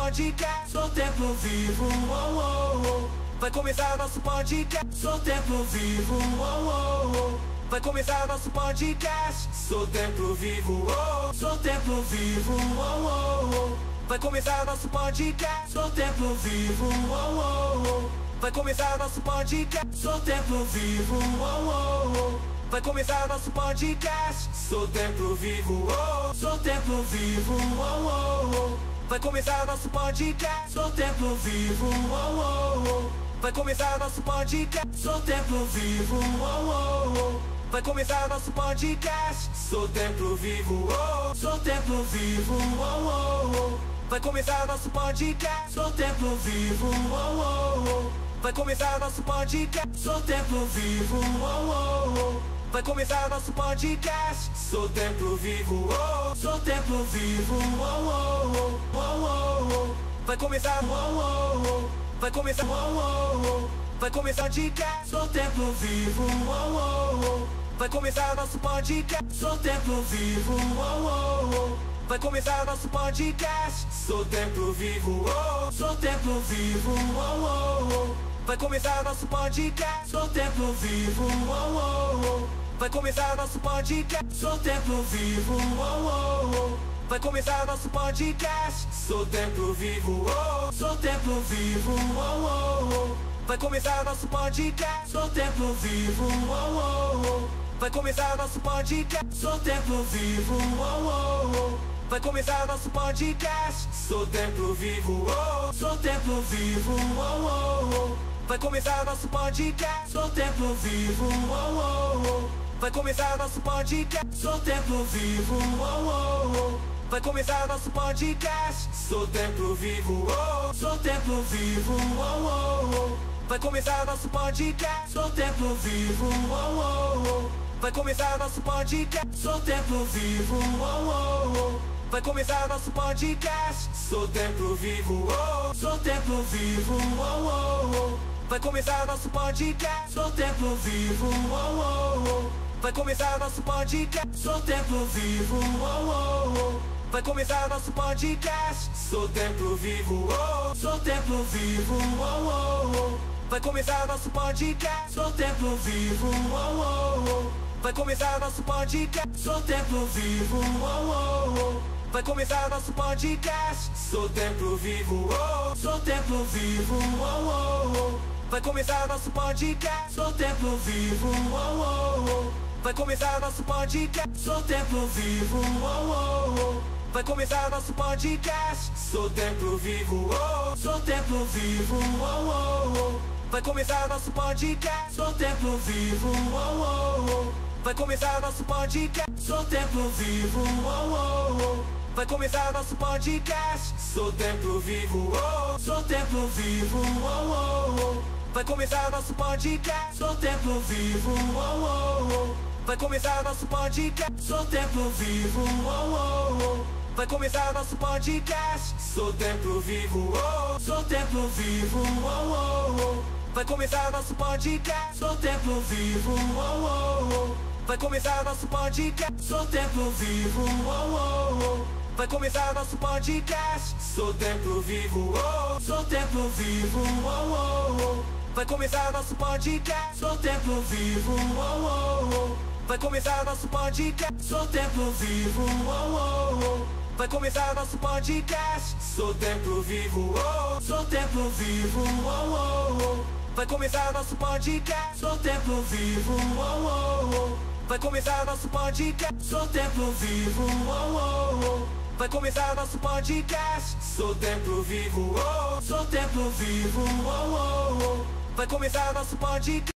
podcast. Sou Tempo Vivo, oh, oh, oh. Vai começar nosso podcast. Sou Tempo Vivo, oh, oh, oh. Vai começar nosso podcast. Sou Tempo Vivo, oh. Sou Tempo Vivo, oh, oh, oh. Vai começar nosso podcast. Sou Tempo Vivo, oh, oh, oh. Vai começar nosso podcast. Sou Tempo Vivo, oh, oh, oh. Vai começar nosso podcast. Sou Tempo Vivo, oh. Sou Tempo Vivo, oh, oh, oh. Vai começar nosso podcast. Sou Tempo Vivo, oh, oh, oh. Vai começar nosso podcast. Sou Tempo Vivo, oh, oh, oh. Vai começar nosso podcast. Sou Tempo Vivo, oh. Sou Tempo Vivo, oh, oh, oh. Vai começar nosso podcast. Sou Tempo Vivo, oh, oh, oh. Vai começar nosso podcast. Sou Tempo Vivo, oh, oh, oh. Vai começar nosso podcast. Sou Tempo Vivo, oh. Sou Tempo Vivo, oh, oh, oh. Oh, oh, oh. Vai começar, oh, oh, oh. Vai começar, oh, oh, oh. Vai começar podcast. Sou Tempo Vivo, oh, oh, oh. Vai começar nosso podcast. Sou Tempo Vivo, oh, oh, oh. Vai começar nosso podcast. Sou Tempo Vivo, oh. Sou Tempo Vivo, oh, oh, oh. Vai começar nosso podcast. Sou Tempo Vivo, oh, oh, oh. Vai começar nosso podcast. Sou Tempo Vivo, oh, oh, oh. Vai começar nosso podcast. Sou Tempo Vivo, oh. Sou Tempo Vivo, oh, oh, oh. Vai começar nosso podcast. Sou Tempo Vivo, oh, oh, oh. Vai começar nosso podcast. Sou Tempo Vivo, oh, oh, oh. Vai começar nosso podcast. Sou Tempo Vivo, oh. Sou Tempo Vivo, oh, oh, oh. Vai começar nosso podcast. Sou Tempo Vivo, oh, oh, oh. Vai começar nosso podcast. Sou Tempo Vivo, oh, oh, oh. Vai começar nosso podcast. Sou Tempo Vivo, oh. Sou Tempo Vivo, oh, oh, oh. Vai começar nosso podcast. Sou Tempo Vivo, oh, oh, oh. Vai começar nosso podcast. Sou Tempo Vivo, oh, oh, oh. Vai começar nosso podcast. Sou Tempo Vivo, oh. Sou Tempo Vivo, oh, oh, oh. Vai começar nosso podcast. Sou Tempo Vivo, oh, oh, oh. Vai começar nosso podcast. Sou Tempo Vivo, oh, oh, oh. Vai começar nosso podcast. Sou Tempo Vivo, oh. Sou Tempo Vivo, oh, oh, oh. Vai começar nosso podcast. Sou Tempo Vivo, oh, oh, oh. Vai começar nosso podcast. Sou Tempo Vivo, oh, oh, oh. Vai começar nosso podcast. Sou Tempo Vivo, oh. Sou Tempo Vivo, oh, oh, oh. Vai começar nosso podcast. Sou Tempo Vivo, oh, oh, oh. Vai começar nosso podcast. Sou Tempo Vivo, oh, oh, oh. Vai começar nosso podcast. Sou Tempo Vivo, oh. Sou Tempo Vivo, oh, oh, oh. Vai começar nosso podcast. Sou Tempo Vivo, oh, oh, oh. Vai começar nosso podcast. Sou Tempo Vivo, oh, oh, oh. Vai começar nosso podcast. Sou Tempo Vivo, oh. Sou Tempo Vivo, oh, oh, oh. Vai começar nosso podcast. Sou Tempo Vivo, oh, oh, oh. Vai começar nosso podcast. Sou Tempo Vivo, oh, oh, oh. Vai começar nosso podcast. Sou Tempo Vivo, oh. Sou Tempo Vivo, oh, oh, oh. Vai começar nosso podcast. Sou Tempo Vivo, oh, oh, oh. Vai começar nosso podcast. Sou Tempo Vivo, oh, oh, oh. Vai começar nosso podcast. Sou Tempo Vivo, oh. Sou Tempo Vivo, oh, oh, oh. Vai começar nosso podcast. Sou Tempo Vivo, oh, oh, oh. Vai começar nosso podcast. Sou Tempo Vivo, oh, oh, oh. Vai começar nosso podcast. Sou Tempo Vivo, oh. Sou Tempo Vivo, oh, oh, oh. Vai começar nosso podcast. Sou Tempo Vivo, oh, oh, oh. Vai começar nosso podcast. Sou Tempo Vivo, oh, oh, oh. Vai começar nosso podcast. Sou Tempo Vivo, oh. Sou Tempo Vivo, oh, oh, oh. Vai começar nosso podcast.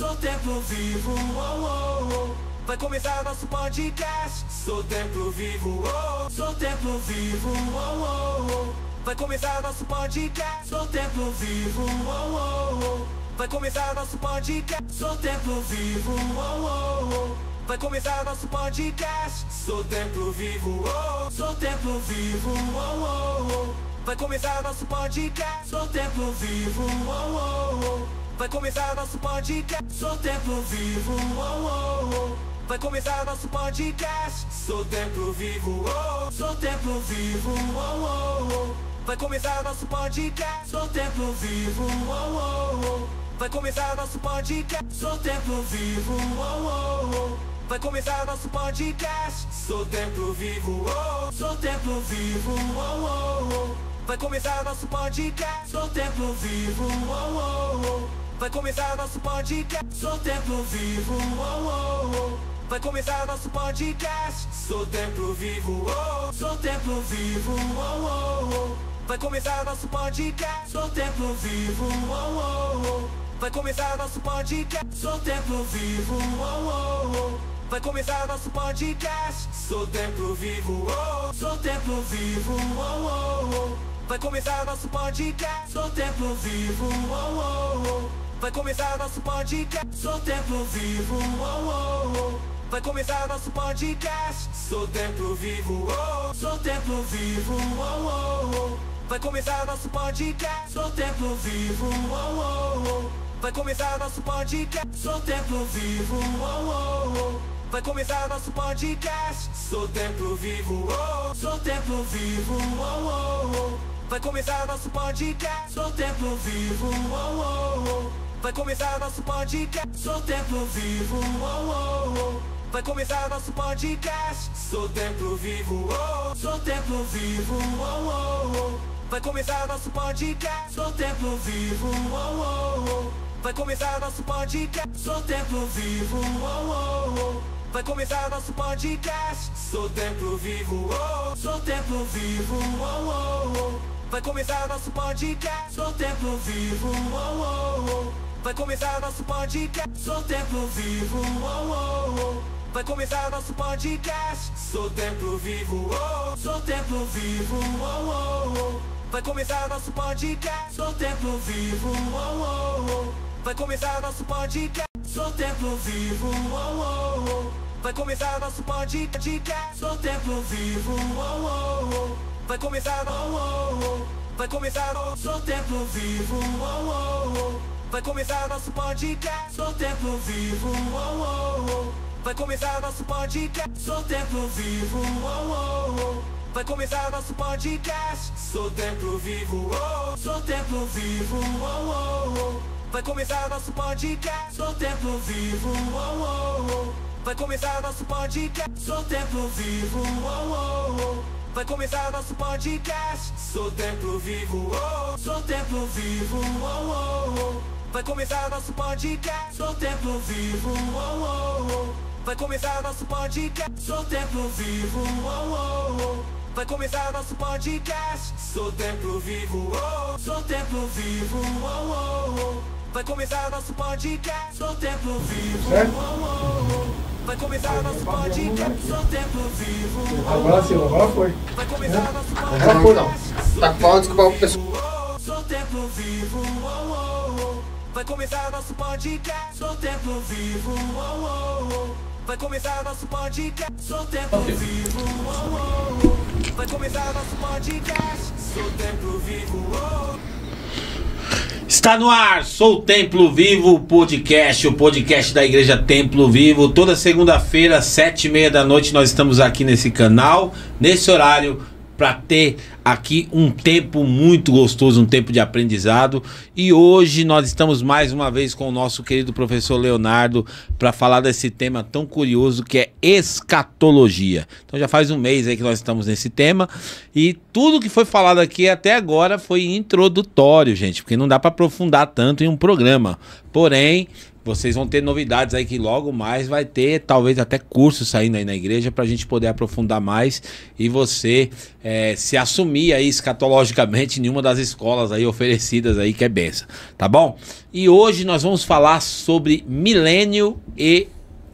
Sou templo vivo, oh, oh, oh. Vai começar nosso podcast. Sou templo vivo, oh. Sou templo vivo, oh, oh, oh. Vai começar nosso podcast. Sou templo vivo, oh, oh, oh. Vai começar nosso podcast. Sou templo vivo, oh, oh, oh. Vai começar nosso podcast. Sou templo vivo, oh. Sou templo vivo, oh, oh, oh. Vai começar nosso podcast. Sou templo vivo, oh, oh, oh. Vai começar nosso podcast. Sou templo vivo, oh, oh, oh. Vai começar nosso podcast. Sou templo vivo, oh. Sou templo vivo, oh, oh, oh. Vai começar nosso podcast. Sou templo vivo, oh, oh, oh. Vai começar nosso podcast. Sou templo vivo, oh, oh, oh. Vai começar nosso podcast. Sou templo vivo, oh. Sou templo vivo, oh, oh, oh. Vai começar nosso podcast. Sou templo vivo, oh, oh, oh. Vai começar nosso podcast. Sou templo vivo, oh, oh, oh. Vai começar nosso podcast. Sou templo vivo, oh. Sou templo vivo, oh, oh, oh. Vai começar nosso podcast. Sou templo vivo, oh, oh, oh. Vai começar nosso podcast. Sou templo vivo, oh, oh, oh. Vai começar nosso podcast. Sou templo vivo, oh. Sou templo vivo, oh, oh, oh. Vai começar nosso podcast. Sou templo vivo, oh, oh, oh. Vai começar nosso podcast. Sou templo vivo, oh, oh, oh. Vai começar nosso podcast. Sou templo vivo, oh. Sou templo vivo, oh, oh, oh. Vai começar nosso podcast. Sou templo vivo, oh, oh, oh. Vai começar nosso podcast. Sou templo vivo, oh, oh, oh. Vai começar nosso podcast. Sou templo vivo, oh. Sou templo vivo, oh, oh, oh. Vai começar nosso podcast. Sou templo vivo, oh, oh, oh. Vai começar nosso podcast. Sou templo vivo, oh, oh, oh. Vai começar nosso podcast. Sou templo vivo, oh. Sou templo vivo, oh, oh, oh. Vai começar nosso podcast. Sou templo vivo, oh, oh, oh. Vai começar nosso podcast. Sou templo vivo, oh, oh, oh. Vai começar nosso podcast. Sou templo vivo, oh. Sou templo vivo, oh, oh, oh. Vai começar nosso podcast. Sou templo vivo, oh, oh, oh. Vai começar nosso podcast. Sou templo vivo, oh, oh, oh. Vai começar nosso podcast. Sou templo vivo, oh. Sou templo vivo, oh, oh, oh. Vai começar nosso podcast. Sou templo vivo, oh, oh, oh. Vai começar nosso podcast. Sou templo vivo, oh, oh, oh. Vai começar nosso podcast. Sou templo vivo, oh, oh, oh. Vai começar, oh, oh, oh. Vai começar, oh. Sou templo vivo, oh, oh, oh. Vai começar nosso podcast. Sou templo vivo, oh, oh, oh. Vai começar nosso podcast. Sou templo vivo, oh, oh, oh. Vai começar nosso podcast. Sou templo vivo, oh. Sou templo vivo, oh, oh, oh. Vai começar nosso podcast. Sou templo vivo, oh, oh, oh. Vai começar nosso podcast. Sou templo vivo, oh, oh, oh. Vai começar nosso podcast. Sou templo vivo, oh. Sou templo vivo, oh, oh, oh. Vai começar nosso podcast. Sou templo vivo, oh, oh, oh. Vai começar nosso podcast. Sou templo vivo, oh, oh, oh. Vai começar nosso podcast. Sou templo vivo, oh. Sou templo vivo, oh, oh, oh. Vai começar nosso podcast. Sou templo vivo, oh, oh, oh. Vai começar nosso podcast. Sou templo vivo. Agora sim, agora foi. Vai começar nosso Agora foi não. Tá falando desculpa o pessoal. Sou templo vivo, oh, oh, oh. Vai começar nosso podcast. Sou templo vivo, oh, oh, oh. Vai começar nosso podcast. Sou templo vivo, oh, oh, oh. Vai começar nosso podcast. Sou templo vivo, oh. Está no ar, Sou o Templo Vivo Podcast, o podcast da Igreja Templo Vivo. Toda segunda-feira, 7h30 da noite, nós estamos aqui nesse canal, nesse horário, para ter aqui um tempo muito gostoso, um tempo de aprendizado. E hoje nós estamos mais uma vez com o nosso querido professor Leonardo para falar desse tema tão curioso que é escatologia. Então já faz um mês aí que nós estamos nesse tema e tudo que foi falado aqui até agora foi introdutório, gente, porque não dá para aprofundar tanto em um programa. Porém, vocês vão ter novidades aí que logo mais vai ter, talvez até curso saindo aí na igreja pra gente poder aprofundar mais e você se assumir aí escatologicamente em uma das escolas aí oferecidas aí, que é benção, tá bom? E hoje nós vamos falar sobre milênio e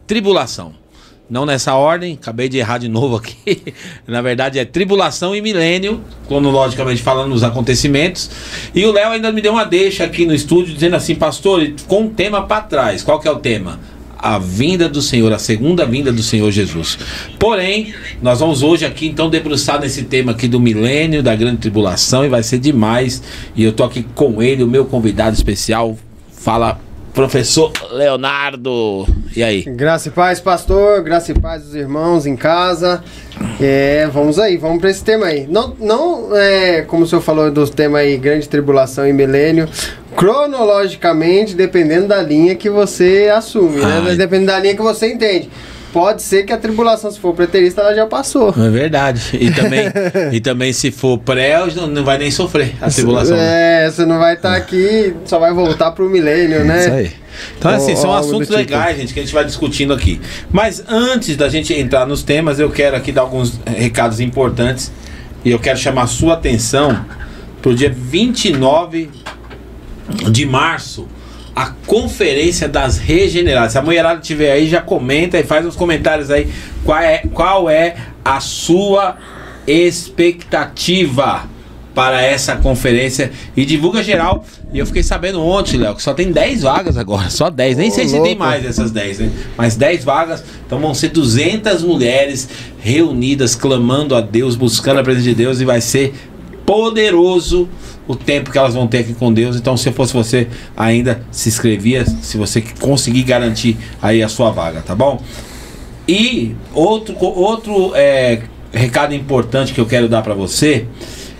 tribulação. Não nessa ordem, acabei de errar de novo aqui. Na verdade é tribulação e milênio, cronologicamente falando nos acontecimentos. E o Léo ainda me deu uma deixa aqui no estúdio dizendo assim: pastor, ele ficou um tema para trás. Qual que é o tema? A vinda do Senhor, a segunda vinda do Senhor Jesus. Porém, nós vamos hoje aqui então debruçar nesse tema aqui do milênio, da grande tribulação, e vai ser demais. E eu tô aqui com ele, o meu convidado especial. Fala, professor Leonardo. E aí? Graça e paz, pastor. Graça e paz dos irmãos em casa. Vamos aí, vamos para esse tema aí. Não como o senhor falou do tema aí, grande tribulação e milênio, cronologicamente, dependendo da linha que você assume, né? Dependendo da linha que você entende. Pode ser que a tribulação, se for preterista, ela já passou. É verdade. E também se for pré, não vai nem sofrer a tribulação. Você não vai estar aqui, só vai voltar pro milênio, né? Isso aí. Então, assim, são assuntos legais, gente, que a gente vai discutindo aqui. Mas antes da gente entrar nos temas, eu quero aqui dar alguns recados importantes. E eu quero chamar a sua atenção pro dia 29 de março. A Conferência das Regeneradas. Se a mulherada estiver aí, já comenta e faz uns comentários aí. Qual é a sua expectativa para essa conferência? E divulga geral. E eu fiquei sabendo ontem, Léo, que só tem 10 vagas agora. Só 10. Nem sei se tem mais dessas 10, né? Mas 10 vagas. Então vão ser 200 mulheres reunidas, clamando a Deus, buscando a presença de Deus. E vai ser poderoso o tempo que elas vão ter aqui com Deus. Então, se eu fosse você, ainda se inscrevia, se você conseguir garantir aí a sua vaga, tá bom? E outro recado importante que eu quero dar para você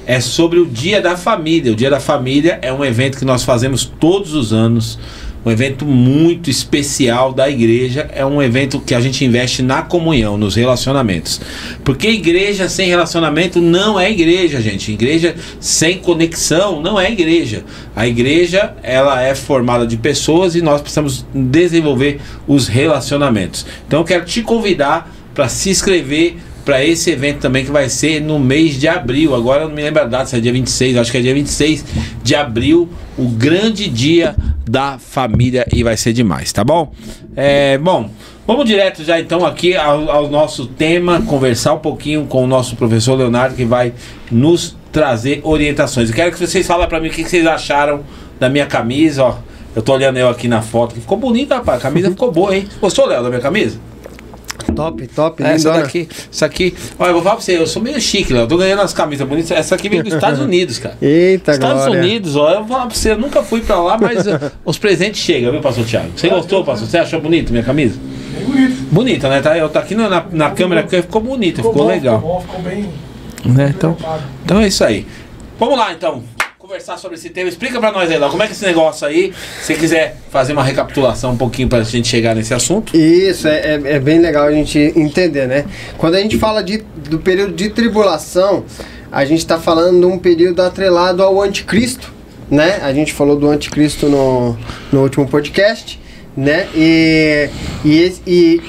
é sobre o Dia da Família. O Dia da Família é um evento que nós fazemos todos os anos, um evento muito especial da igreja. É um evento que a gente investe na comunhão, nos relacionamentos. Porque igreja sem relacionamento não é igreja, gente. Igreja sem conexão não é igreja. A igreja, ela é formada de pessoas e nós precisamos desenvolver os relacionamentos. Então eu quero te convidar para se inscrever para esse evento também, que vai ser no mês de abril. Agora eu não me lembro a data, se é dia 26, acho que é dia 26 de abril, o grande dia da família, e vai ser demais, tá bom? Bom, vamos direto já então aqui ao nosso tema, conversar um pouquinho com o nosso professor Leonardo, que vai nos trazer orientações. Eu quero que vocês falem para mim o que vocês acharam da minha camisa, ó. Eu tô olhando eu aqui na foto, que ficou bonita, rapaz, a camisa ficou boa, hein? Gostou, Léo, da minha camisa? Top, Essa aqui, olha, eu vou falar pra você, eu sou meio chique, Léo, eu tô ganhando as camisas bonitas. Essa aqui vem dos Estados Unidos, cara. Eita, Estados glória. Unidos, ó, eu vou falar pra você, eu nunca fui pra lá, mas os presentes chegam, viu, pastor Thiago? Você gostou, pastor? Você achou bonito minha camisa? Bonita, né? Eu tô aqui na câmera, porque ficou bonita, ficou legal. Ficou bem. Né? Então é isso aí. Vamos lá, então, conversar sobre esse tema. Explica pra nós aí, Léo, como é que esse negócio aí, se quiser fazer uma recapitulação um pouquinho pra gente chegar nesse assunto. Isso, é bem legal a gente entender, né? Quando a gente fala do período de tribulação, a gente está falando de um período atrelado ao anticristo, né? A gente falou do anticristo no último podcast, né? E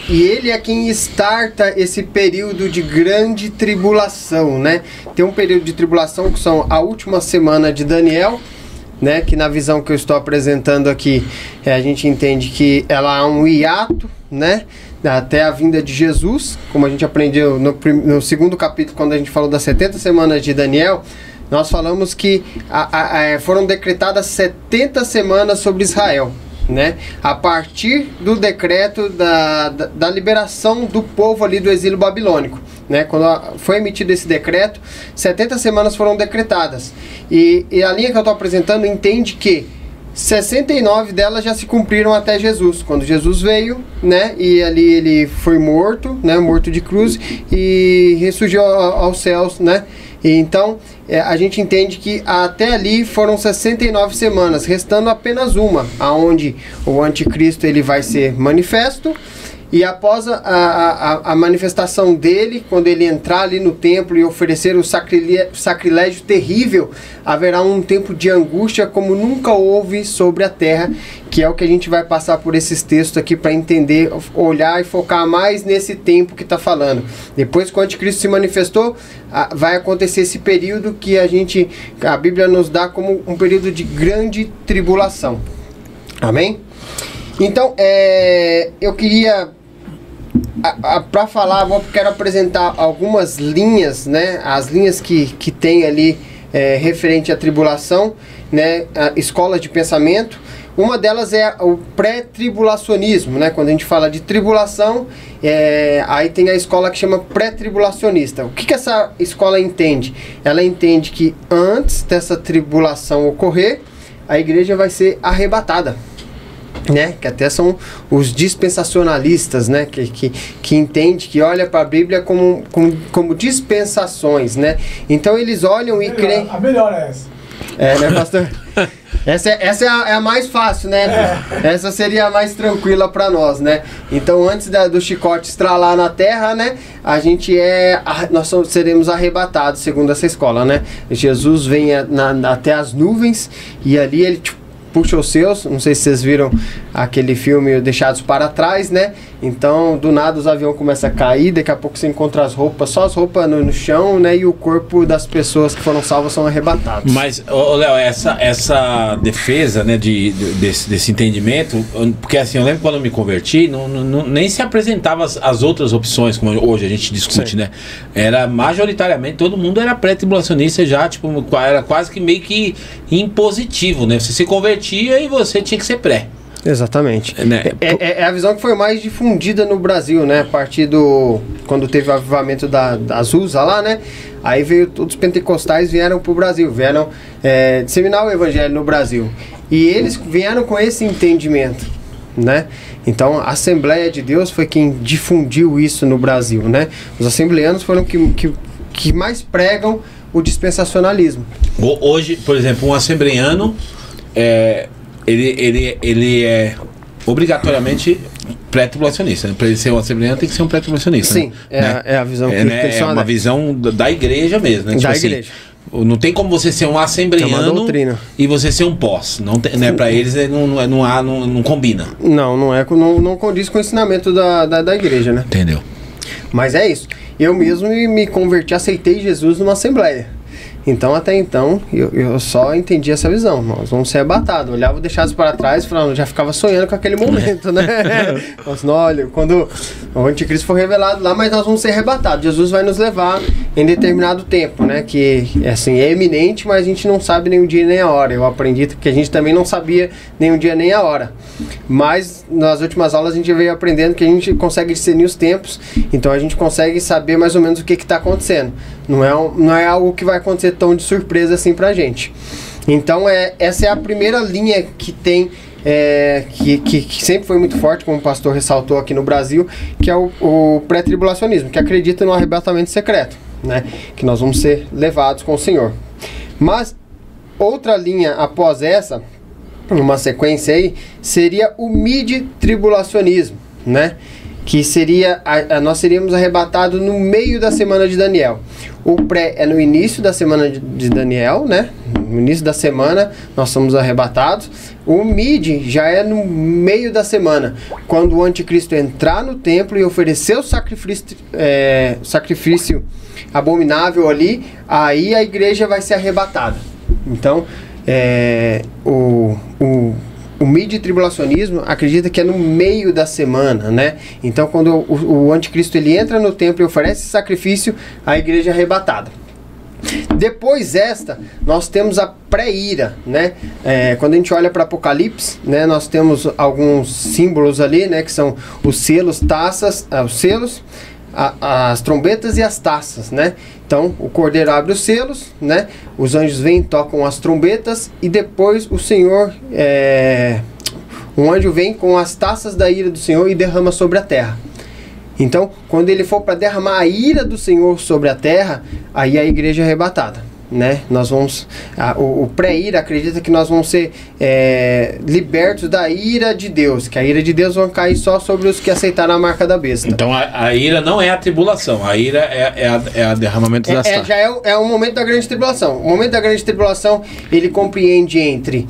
ele é quem starta esse período de grande tribulação, né? Tem um período de tribulação que são a última semana de Daniel, né? Que na visão que eu estou apresentando aqui, a gente entende que ela há um hiato, né? Até a vinda de Jesus, como a gente aprendeu no segundo capítulo, quando a gente falou das 70 semanas de Daniel. Nós falamos que foram decretadas 70 semanas sobre Israel, né? A partir do decreto da liberação do povo ali do exílio babilônico, né? Quando foi emitido esse decreto, 70 semanas foram decretadas. E a linha que eu estou apresentando entende que 69 delas já se cumpriram até Jesus, quando Jesus veio, né? E ali ele foi morto, né? Morto de cruz, e ressurgiu aos céus, né? E então a gente entende que até ali foram 69 semanas, restando apenas uma, aonde o anticristo ele vai ser manifesto E após a manifestação dele, quando ele entrar ali no templo e oferecer o sacrilégio terrível, haverá um tempo de angústia como nunca houve sobre a terra, que é o que a gente vai passar por esses textos aqui para entender, olhar e focar mais nesse tempo que está falando. Depois que o anticristo se manifestou, vai acontecer esse período que a Bíblia nos dá como um período de grande tribulação. Amém? Então, eu queria, para falar, quero apresentar algumas linhas, né? As linhas que tem ali referente à tribulação, né? A escola de pensamento. Uma delas é o pré-tribulacionismo, né? Quando a gente fala de tribulação, aí tem a escola que chama pré-tribulacionista. O que essa escola entende? Ela entende que antes dessa tribulação ocorrer, a igreja vai ser arrebatada, né? Que até são os dispensacionalistas, né? Que entende, que olha para a Bíblia como dispensações, né? Então eles olham e creem... A melhor é essa. Né, pastor? Essa é a mais fácil, né? Essa seria a mais tranquila para nós, né? Então, antes do chicote estralar na terra, né? Nós seremos arrebatados, segundo essa escola, né? Jesus vem até as nuvens e ali ele puxa os seus. Não sei se vocês viram aquele filme Deixados para Trás, né? Então, do nada os aviões começam a cair, daqui a pouco você encontra só as roupas no chão, né? E o corpo das pessoas que foram salvas são arrebatados. Mas, Léo, essa defesa, né, desse entendimento, porque assim, eu lembro quando eu me converti, nem se apresentava as outras opções, como hoje a gente discute, né? Era majoritariamente, todo mundo era pré-tribulacionista já, era quase que meio que impositivo, né? Você se convertia e você tinha que ser pré. Exatamente. É a visão que foi mais difundida no Brasil, né? A partir quando teve o avivamento da Azusa lá, né? Aí todos os pentecostais vieram pro Brasil, vieram disseminar o evangelho no Brasil. E eles vieram com esse entendimento, né? Então a Assembleia de Deus foi quem difundiu isso no Brasil, né? Os assembleanos foram que mais pregam o dispensacionalismo. Hoje, por exemplo, um assembleano ele é obrigatoriamente pré-tribulacionista, né? Para ele ser um assembleano tem que ser um pré-tribulacionista. Sim, né? É a visão que eles são, uma visão da igreja mesmo, né? Da igreja. Não tem como você ser um assembleano e você ser um pós. Não tem, né? Para eles não combina. Não condiz com o ensinamento da igreja, né? Entendeu? Mas é isso. Eu mesmo me converti, aceitei Jesus numa assembleia. Então, até então, eu só entendi essa visão. Nós vamos ser arrebatados. Olhava Deixados para Trás e falava, já ficava sonhando com aquele momento, né? Mas, olha, quando o anticristo for revelado lá, mas nós vamos ser arrebatados. Jesus vai nos levar em determinado tempo, né? Que, assim, é eminente, mas a gente não sabe nem o dia nem a hora. Eu aprendi que a gente também não sabia nem o dia nem a hora. Mas, nas últimas aulas, a gente veio aprendendo que a gente consegue discernir os tempos. Então, a gente consegue saber mais ou menos o que está acontecendo. Não é algo que vai acontecer tão de surpresa assim pra gente. Então essa é a primeira linha que tem, que sempre foi muito forte, como o pastor ressaltou aqui no Brasil, que é o pré-tribulacionismo, que acredita no arrebatamento secreto, né? Que nós vamos ser levados com o Senhor. Mas outra linha após essa, uma sequência aí, seria o mid-tribulacionismo, né? Que seria, nós seríamos arrebatados no meio da semana de Daniel. O pré é no início da semana de Daniel, né? No início da semana nós somos arrebatados. O mid já é no meio da semana, quando o anticristo entrar no templo e oferecer o sacrifício abominável ali, aí a igreja vai ser arrebatada. Então, o mid-tribulacionismo acredita que é no meio da semana, né? Então, quando o anticristo ele entra no templo e oferece sacrifício, a igreja é arrebatada. Depois nós temos a pré-ira, né? Quando a gente olha para Apocalipse, né? Nós temos alguns símbolos ali, né? Que são os selos, as trombetas e as taças, né? Então, o cordeiro abre os selos, né? Os anjos vêm, tocam as trombetas e depois o Senhor, um anjo vem com as taças da ira do Senhor e derrama sobre a terra. Então, quando ele for para derramar a ira do Senhor sobre a terra, aí a igreja é arrebatada. né? Nós vamos... o pré-ira acredita que nós vamos ser libertos da ira de Deus, que a ira de Deus vai cair só sobre os que aceitaram a marca da besta. Então a ira não é a tribulação, a ira é a derramamento das taças. Já é o momento da grande tribulação. O momento da grande tribulação, ele compreende entre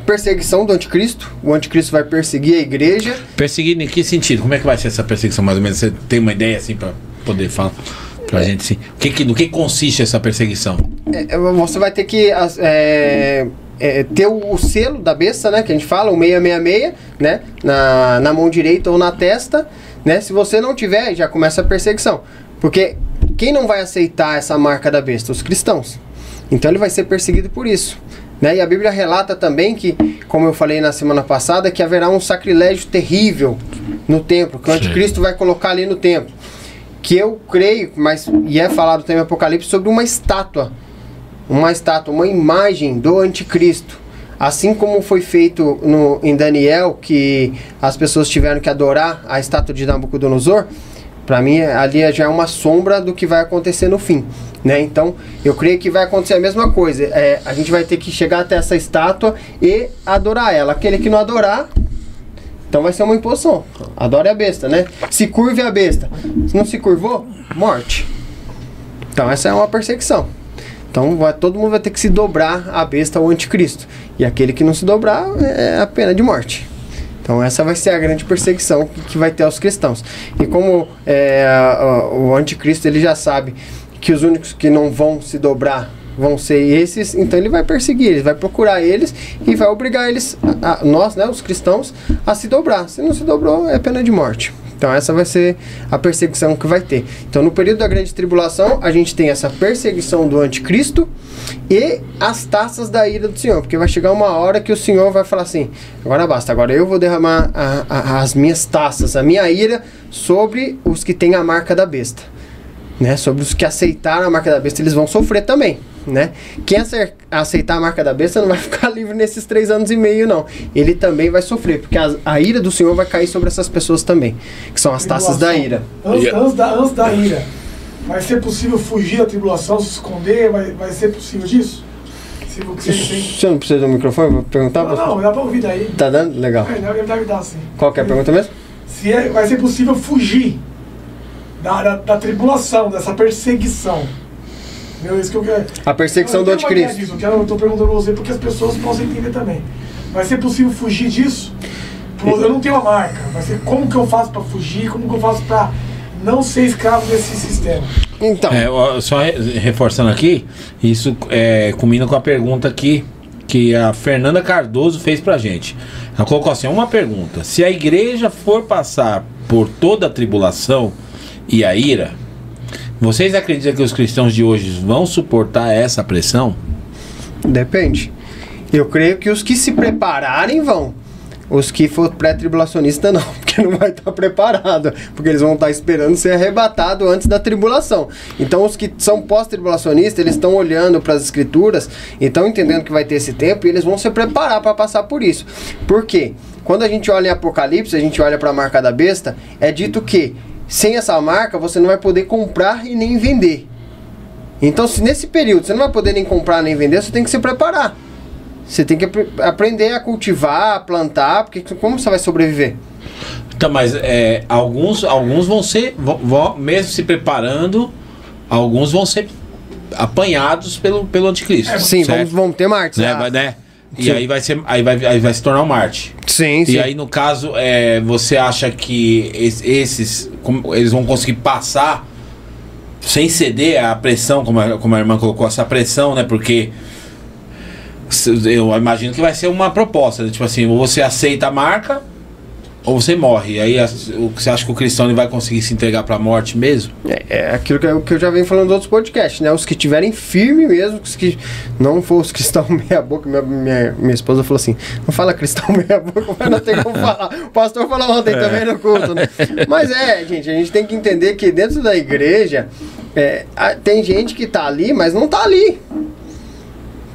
perseguição do anticristo. O anticristo vai perseguir a igreja. Perseguir em que sentido? Como é que vai ser essa perseguição, mais ou menos? Você tem uma ideia assim para poder falar pra gente assim? No que consiste essa perseguição? Você vai ter que ter o selo da besta, né? Que a gente fala, o 666, né? Na mão direita ou na testa, né? Se você não tiver, já começa a perseguição. Porque quem não vai aceitar essa marca da besta? Os cristãos. Então ele vai ser perseguido por isso. Né? E a Bíblia relata também que, como eu falei na semana passada, que haverá um sacrilégio terrível no templo, que o anticristo vai colocar ali no templo. Que eu creio, e é falado também no Apocalipse, sobre uma estátua, uma imagem do anticristo. Assim como foi feito em Daniel, que as pessoas tiveram que adorar a estátua de Nabucodonosor, para mim ali já é uma sombra do que vai acontecer no fim. Né? Então, eu creio que vai acontecer a mesma coisa. A gente vai ter que chegar até essa estátua e adorar ela. Aquele que não adorar, então vai ser uma imposição. Adore a besta, né? Se curve a besta. Se não se curvou, morte. Então essa é uma perseguição. Então todo mundo vai ter que se dobrar à besta, ao anticristo. E aquele que não se dobrar é a pena de morte. Então essa vai ser a grande perseguição que vai ter aos cristãos. E como o anticristo ele já sabe que os únicos que não vão se dobrar vão ser esses, então ele vai perseguir, ele vai procurar eles e vai obrigar eles, nós, né, os cristãos, a se dobrar. Se não se dobrou, é pena de morte. Então essa vai ser a perseguição que vai ter. Então no período da grande tribulação, a gente tem essa perseguição do anticristo e as taças da ira do Senhor, porque vai chegar uma hora que o Senhor vai falar assim, agora basta, agora eu vou derramar as minhas taças, a minha ira sobre os que têm a marca da besta. Né? Sobre os que aceitaram a marca da besta, eles vão sofrer também. Né? Quem aceitar a marca da besta não vai ficar livre nesses 3 anos e meio, não. Ele também vai sofrer, porque a ira do Senhor vai cair sobre essas pessoas também, que são as taças da ira. Antes da ira, vai ser possível fugir da tribulação, se esconder? Vai ser possível disso? Você não precisa do microfone? Vou perguntar? Não, dá pra ouvir daí. Tá dando? Legal. Deve dar sim. Qual que é a pergunta mesmo? Se vai ser possível fugir da tribulação, dessa perseguição. Isso que eu quero. A perseguição do anticristo. Eu estou perguntando a você porque as pessoas possam entender também. Vai ser possível fugir disso? Eu não tenho a marca. Vai ser como que eu faço para fugir? Como que eu faço para não ser escravo desse sistema? Então. Só reforçando aqui, isso combina com a pergunta que a Fernanda Cardoso fez pra gente. Ela colocou assim, uma pergunta. Se a igreja for passar por toda a tribulação e a ira, vocês acreditam que os cristãos de hoje vão suportar essa pressão? Depende. Eu creio que os que se prepararem vão. Os que for pré-tribulacionista não, porque não vai estar preparado, porque eles vão estar esperando ser arrebatado antes da tribulação. Então os que são pós-tribulacionistas, eles estão olhando para as escrituras, e estão entendendo que vai ter esse tempo, e eles vão se preparar para passar por isso. Por quê? Quando a gente olha em Apocalipse, a gente olha para a marca da besta, é dito que sem essa marca você não vai poder comprar e nem vender. Então se nesse período você não vai poder nem comprar nem vender, você tem que se preparar. Você tem que aprender a cultivar, a plantar, porque como você vai sobreviver? Então, mas alguns vão mesmo se preparando, alguns vão ser apanhados pelo anticristo. Sim, vão ter mártires. Né? E aí vai se tornar um mártir. Sim, sim. E aí, no caso, você acha que eles vão conseguir passar sem ceder à pressão, como a irmã colocou, essa pressão, né? Porque eu imagino que vai ser uma proposta, né? Tipo assim, ou você aceita a marca, ou você morre. Aí você acha que o cristão ele vai conseguir se entregar para a morte mesmo? É aquilo que eu já venho falando nos outros podcasts, né? Os que tiverem firme mesmo, os que não for os cristãos meia boca. Minha esposa falou assim, não fala cristão meia boca, mas não tem como falar. O pastor falou ontem também no culto, né? Mas gente, a gente tem que entender que dentro da igreja tem gente que tá ali, mas não tá ali.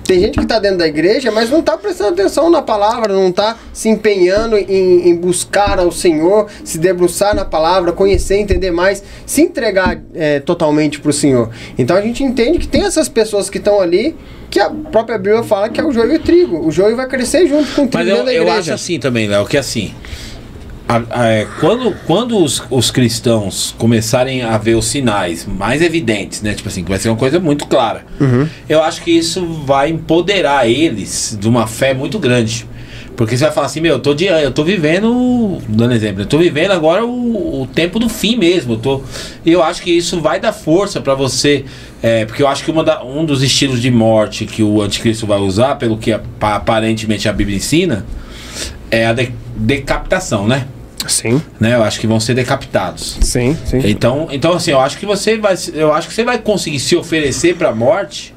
Tem gente que está dentro da igreja, mas não está prestando atenção na palavra, não está se empenhando em buscar ao Senhor, se debruçar na palavra, conhecer, entender mais, se entregar totalmente para o Senhor. Então a gente entende que tem essas pessoas que estão ali, que a própria Bíblia fala que é o joio e o trigo. O joio vai crescer junto com o trigo dentro da igreja. Mas eu acho assim também, Léo, que assim... Quando os cristãos começarem a ver os sinais mais evidentes, né? Tipo assim, que vai ser uma coisa muito clara. Eu acho que isso vai empoderar eles de uma fé muito grande. Porque você vai falar assim, meu, eu tô vivendo, dando exemplo, eu tô vivendo agora o tempo do fim mesmo. E eu acho que isso vai dar força pra você. Porque eu acho que um dos estilos de morte que o anticristo vai usar, pelo que aparentemente a Bíblia ensina, é a decapitação, né? Sim. Né? Eu acho que vão ser decapitados. Sim, sim. Então assim, eu acho que você vai conseguir se oferecer pra morte,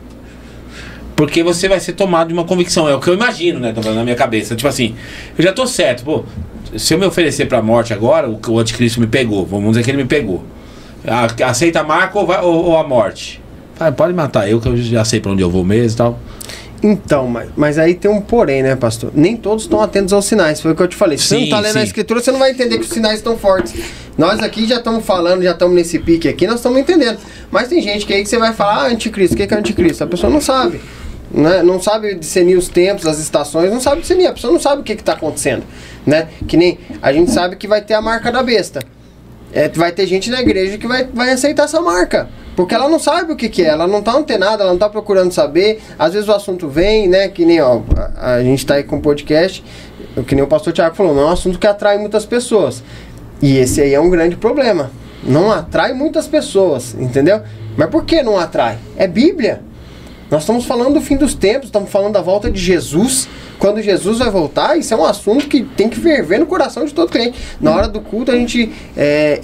porque você vai ser tomado de uma convicção. É o que eu imagino, né? Tô falando na minha cabeça. Tipo assim, eu já tô certo, pô. Se eu me oferecer pra morte agora, o anticristo me pegou. Vamos dizer que ele me pegou. Aceita a marca ou a morte? Pode matar eu, que eu já sei pra onde eu vou mesmo e tal. Então, mas aí tem um porém, né, pastor? Nem todos estão atentos aos sinais. Foi o que eu te falei. Se você não tá lendo a escritura, você não vai entender que os sinais estão fortes. Nós aqui já estamos falando, já estamos nesse pique aqui, nós estamos entendendo. Mas tem gente que aí que você vai falar, anticristo, o que é anticristo? A pessoa não sabe. Né? Não sabe discernir os tempos, as estações, não sabe discernir. A pessoa não sabe o que está acontecendo. Né? Que nem a gente sabe que vai ter a marca da besta. Vai ter gente na igreja que vai aceitar essa marca. Porque ela não sabe o que é, ela não tá antenada, ela não tá procurando saber. Às vezes o assunto vem, né? Que nem, ó, a gente tá aí com um podcast, que nem o pastor Tiago falou, não é um assunto que atrai muitas pessoas. E esse aí é um grande problema. Não atrai muitas pessoas, entendeu? Mas por que não atrai? É Bíblia. Nós estamos falando do fim dos tempos, estamos falando da volta de Jesus. Quando Jesus vai voltar, isso é um assunto que tem que ferver no coração de todo cliente. Na hora do culto a gente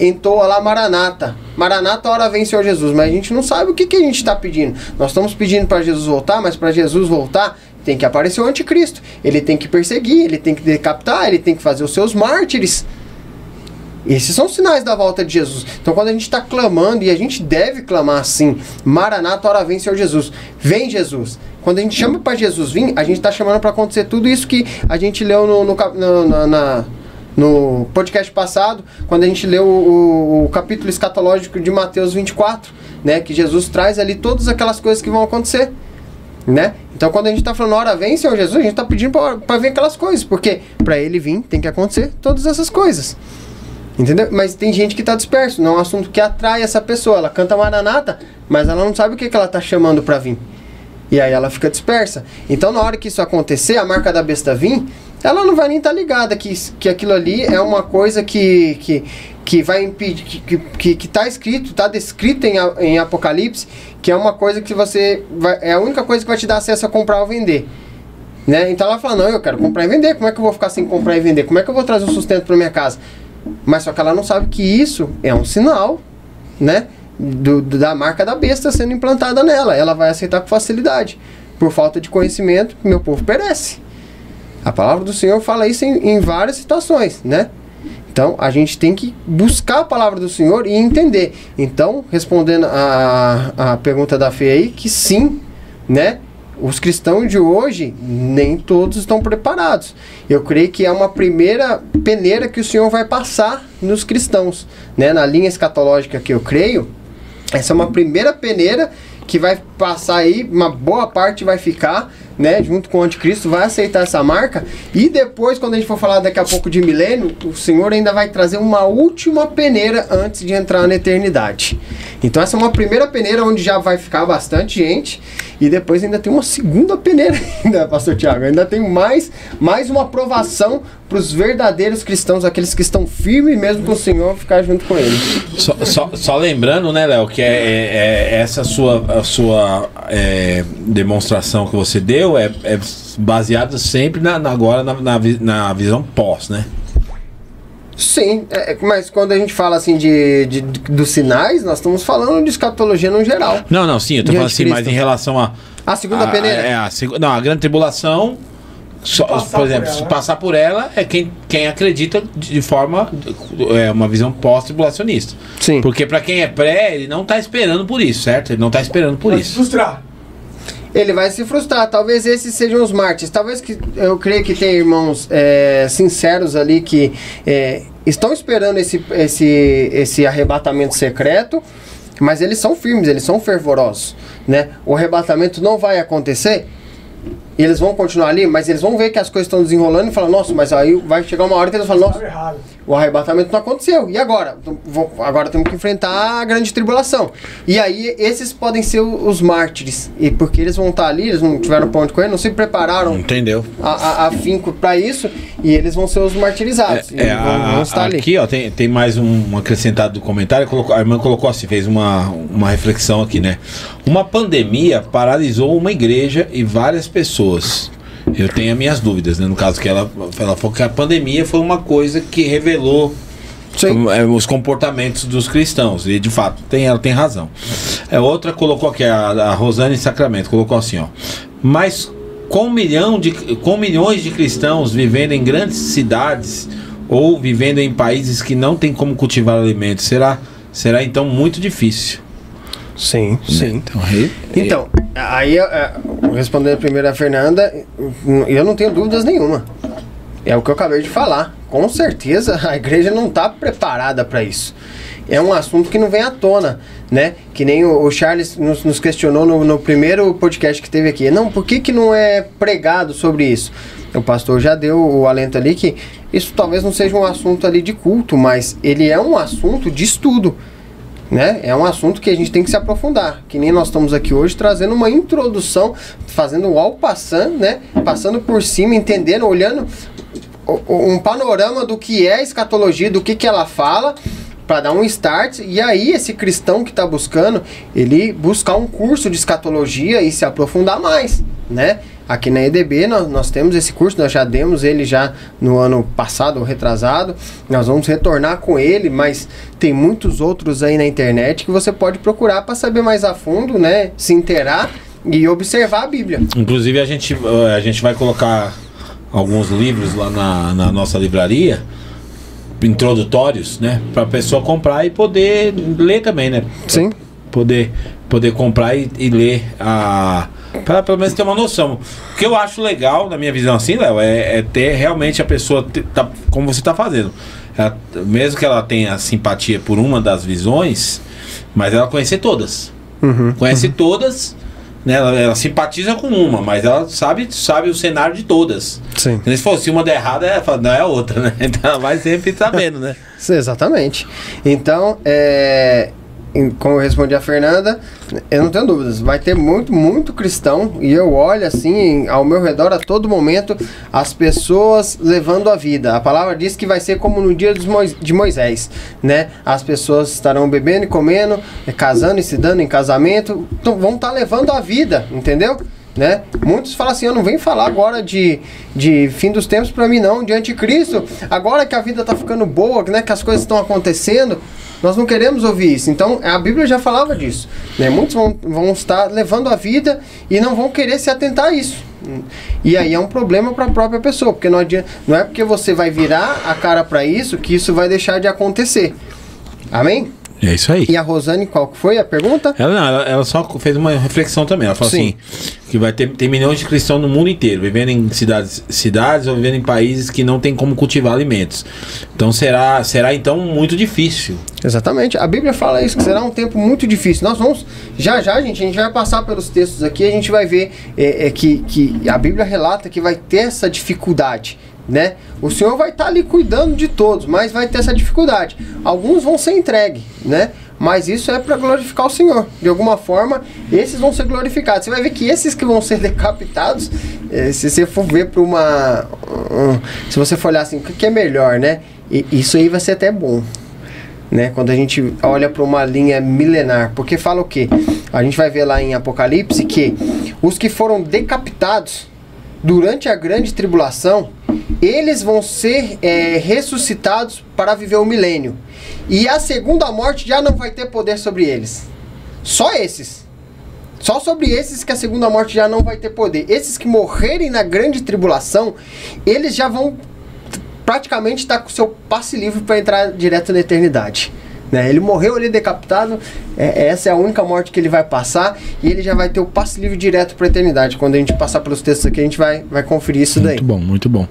entoa lá Maranata. Maranata, hora vem Senhor Jesus. Mas a gente não sabe o que a gente está pedindo. Nós estamos pedindo para Jesus voltar, mas para Jesus voltar tem que aparecer o anticristo. Ele tem que perseguir, ele tem que decapitar, ele tem que fazer os seus mártires. Esses são os sinais da volta de Jesus. Então quando a gente está clamando, e a gente deve clamar assim, Maranata, hora vem Senhor Jesus. Vem Jesus. Quando a gente chama para Jesus vir, a gente está chamando para acontecer tudo isso que a gente leu no podcast passado, quando a gente leu o capítulo escatológico de Mateus 24, né? Que Jesus traz ali todas aquelas coisas que vão acontecer. Né? Então quando a gente está falando hora vem Senhor Jesus, a gente está pedindo para vir aquelas coisas, porque para ele vir tem que acontecer todas essas coisas. Entendeu? Mas tem gente que está disperso, não é um assunto que atrai essa pessoa. Ela canta Maranata, mas ela não sabe o que ela está chamando para vir. E aí ela fica dispersa. Então na hora que isso acontecer, a marca da besta vir, ela não vai nem estar ligada que aquilo ali é uma coisa que vai impedir, que está escrito, está descrito em Apocalipse, que é uma coisa que é a única coisa que vai te dar acesso a comprar ou vender. Né? Então ela fala, não, eu quero comprar e vender, como é que eu vou ficar sem comprar e vender? Como é que eu vou trazer o sustento para minha casa? Mas só que ela não sabe que isso é um sinal, né, da marca da besta sendo implantada nela. Ela vai aceitar com facilidade. Por falta de conhecimento, meu povo perece. A palavra do Senhor fala isso em várias situações, né? Então, a gente tem que buscar a palavra do Senhor e entender. Então, respondendo a pergunta da Fê aí, que sim, né? Os cristãos de hoje, nem todos estão preparados. Eu creio que é uma primeira peneira que o Senhor vai passar nos cristãos, né? Na linha escatológica que eu creio, essa é uma primeira peneira que vai passar aí, uma boa parte vai ficar, né, junto com o anticristo, vai aceitar essa marca. E depois, quando a gente for falar daqui a pouco de milênio, o Senhor ainda vai trazer uma última peneira antes de entrar na eternidade. Então essa é uma primeira peneira onde já vai ficar bastante gente. E depois ainda tem uma segunda peneira ainda, pastor Tiago. Ainda tem mais uma aprovação para os verdadeiros cristãos, aqueles que estão firmes mesmo com o Senhor, ficar junto com ele. Só lembrando, né, Léo, que essa sua demonstração que você deu é baseada sempre na visão pós, né? Sim, mas quando a gente fala assim dos sinais, nós estamos falando de escatologia no geral. Não, sim, eu tô falando assim, mas em relação a segunda peneira? A grande tribulação, por exemplo, passar por ela é quem acredita de forma, uma visão pós-tribulacionista. Sim. Porque para quem é pré, ele não tá esperando por isso, certo? Ele não tá esperando por isso. Frustrar. ele vai se frustrar. Talvez esses sejam os mártires. Talvez que eu creio que tem irmãos sinceros ali que estão esperando esse arrebatamento secreto, mas eles são firmes, eles são fervorosos, né? O arrebatamento não vai acontecer. E eles vão continuar ali, mas eles vão ver que as coisas estão desenrolando e falar, nossa, mas aí vai chegar uma hora que eles falam, nossa, o arrebatamento não aconteceu. E agora? Agora temos que enfrentar a grande tribulação. E aí esses podem ser os mártires. E porque eles vão estar ali, eles não tiveram pra onde correr, não se prepararam. Entendeu? Afinco para isso, e eles vão ser os martirizados. Vão estar ali. Aqui, ó, tem mais um acrescentado do comentário. A irmã colocou assim, fez uma reflexão aqui, né? Uma pandemia paralisou uma igreja e várias pessoas. Eu tenho as minhas dúvidas, né? No caso que ela falou que a pandemia foi uma coisa que revelou os comportamentos dos cristãos. E de fato, ela tem razão. Outra colocou aqui, a Rosane Sacramento, colocou assim, ó. Mas com milhões de cristãos vivendo em grandes cidades ou vivendo em países que não tem como cultivar alimentos, será então muito difícil. Sim. Então, aí respondendo primeiro a Fernanda, eu não tenho dúvidas nenhuma. É o que eu acabei de falar. Com certeza a igreja não está preparada para isso. É um assunto que não vem à tona, né? Que nem o Charles nos questionou no primeiro podcast que teve aqui. Não, por que não é pregado sobre isso? O pastor já deu o alento ali que isso talvez não seja um assunto ali de culto, mas ele é um assunto de estudo. Né? É um assunto que a gente tem que se aprofundar, que nem nós estamos aqui hoje trazendo uma introdução, fazendo um all passant, né? Passando por cima, entendendo, olhando um panorama do que é a escatologia, do que ela fala, para dar um start, e aí esse cristão que está buscando, ele buscar um curso de escatologia e se aprofundar mais, né? Aqui na EDB nós temos esse curso, nós já demos ele já no ano passado ou retrasado, nós vamos retornar com ele, mas tem muitos outros aí na internet que você pode procurar para saber mais a fundo, né, se inteirar e observar a Bíblia. Inclusive a gente vai colocar alguns livros lá na nossa livraria, introdutórios, né, para a pessoa comprar e poder ler também, né? Sim. Poder comprar e ler para pelo menos ter uma noção. O que eu acho legal, na minha visão assim, Léo, é ter realmente a pessoa, como você está fazendo. Mesmo que ela tenha simpatia por uma das visões, mas ela conhecer todas. Conhece todas, né? Ela simpatiza com uma, mas ela sabe o cenário de todas. Sim. Se fosse uma der errada, ela fala, não é a outra, né? Então ela vai sempre sabendo, né? Exatamente. Então, como eu respondi a Fernanda, eu não tenho dúvidas, vai ter muito cristão, e eu olho assim ao meu redor a todo momento as pessoas levando a vida. A palavra diz que vai ser como no dia de Moisés, né? As pessoas estarão bebendo e comendo, casando e se dando em casamento, então vão estar levando a vida, entendeu? Né? Muitos falam assim, eu não venho falar agora de fim dos tempos para mim não, de anticristo, agora que a vida está ficando boa, né, que as coisas estão acontecendo, nós não queremos ouvir isso. Então a Bíblia já falava disso, né? Muitos vão estar levando a vida e não vão querer se atentar a isso, e aí é um problema para a própria pessoa, porque não é porque você vai virar a cara para isso que isso vai deixar de acontecer. Amém? É isso aí. E a Rosane, qual que foi a pergunta? Ela só fez uma reflexão também. Ela falou assim, que vai ter milhões de cristãos no mundo inteiro, vivendo em cidades ou vivendo em países que não tem como cultivar alimentos. Então será então muito difícil. Exatamente. A Bíblia fala isso, que será um tempo muito difícil. Nós vamos, já, gente, a gente vai passar pelos textos aqui, a gente vai ver que a Bíblia relata que vai ter essa dificuldade, né? O Senhor vai estar ali cuidando de todos, mas vai ter essa dificuldade. Alguns vão ser entregues, né? Mas isso é para glorificar o Senhor. De alguma forma, esses vão ser glorificados. Você vai ver que esses que vão ser decapitados, se você for ver para se você for olhar assim, o que é melhor, né? Isso aí vai ser até bom, né? Quando a gente olha para uma linha milenar, porque fala o quê? A gente vai ver lá em Apocalipse que os que foram decapitados durante a grande tribulação, eles vão ser ressuscitados para viver o milênio. E a segunda morte já não vai ter poder sobre eles. Só esses. Só sobre esses que a segunda morte já não vai ter poder. Esses que morrerem na grande tribulação, eles já vão praticamente estar com o seu passe livre para entrar direto na eternidade, né? Ele morreu ali decapitado, essa é a única morte que ele vai passar, e ele já vai ter o passe livre direto para a eternidade. Quando a gente passar pelos textos aqui, a gente vai conferir isso daí. Muito bom, muito bom.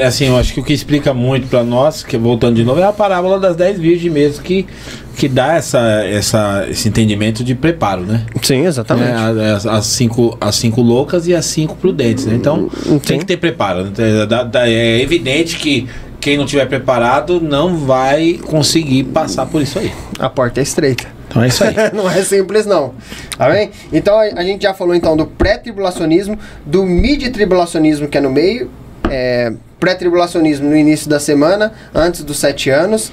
Assim, eu acho que o que explica muito para nós, que voltando de novo, é a parábola das 10 virgens mesmo, que dá esse entendimento de preparo, né? Sim, exatamente. As cinco loucas e as 5 prudentes, né? Então, tem que ter preparo, né? É evidente que quem não tiver preparado não vai conseguir passar por isso aí. A porta é estreita. Então é isso aí. Não é simples, não. Tá bem? Então, a gente já falou então do pré-tribulacionismo, do mid-tribulacionismo, que é no meio, pré-tribulacionismo no início da semana, antes dos 7 anos.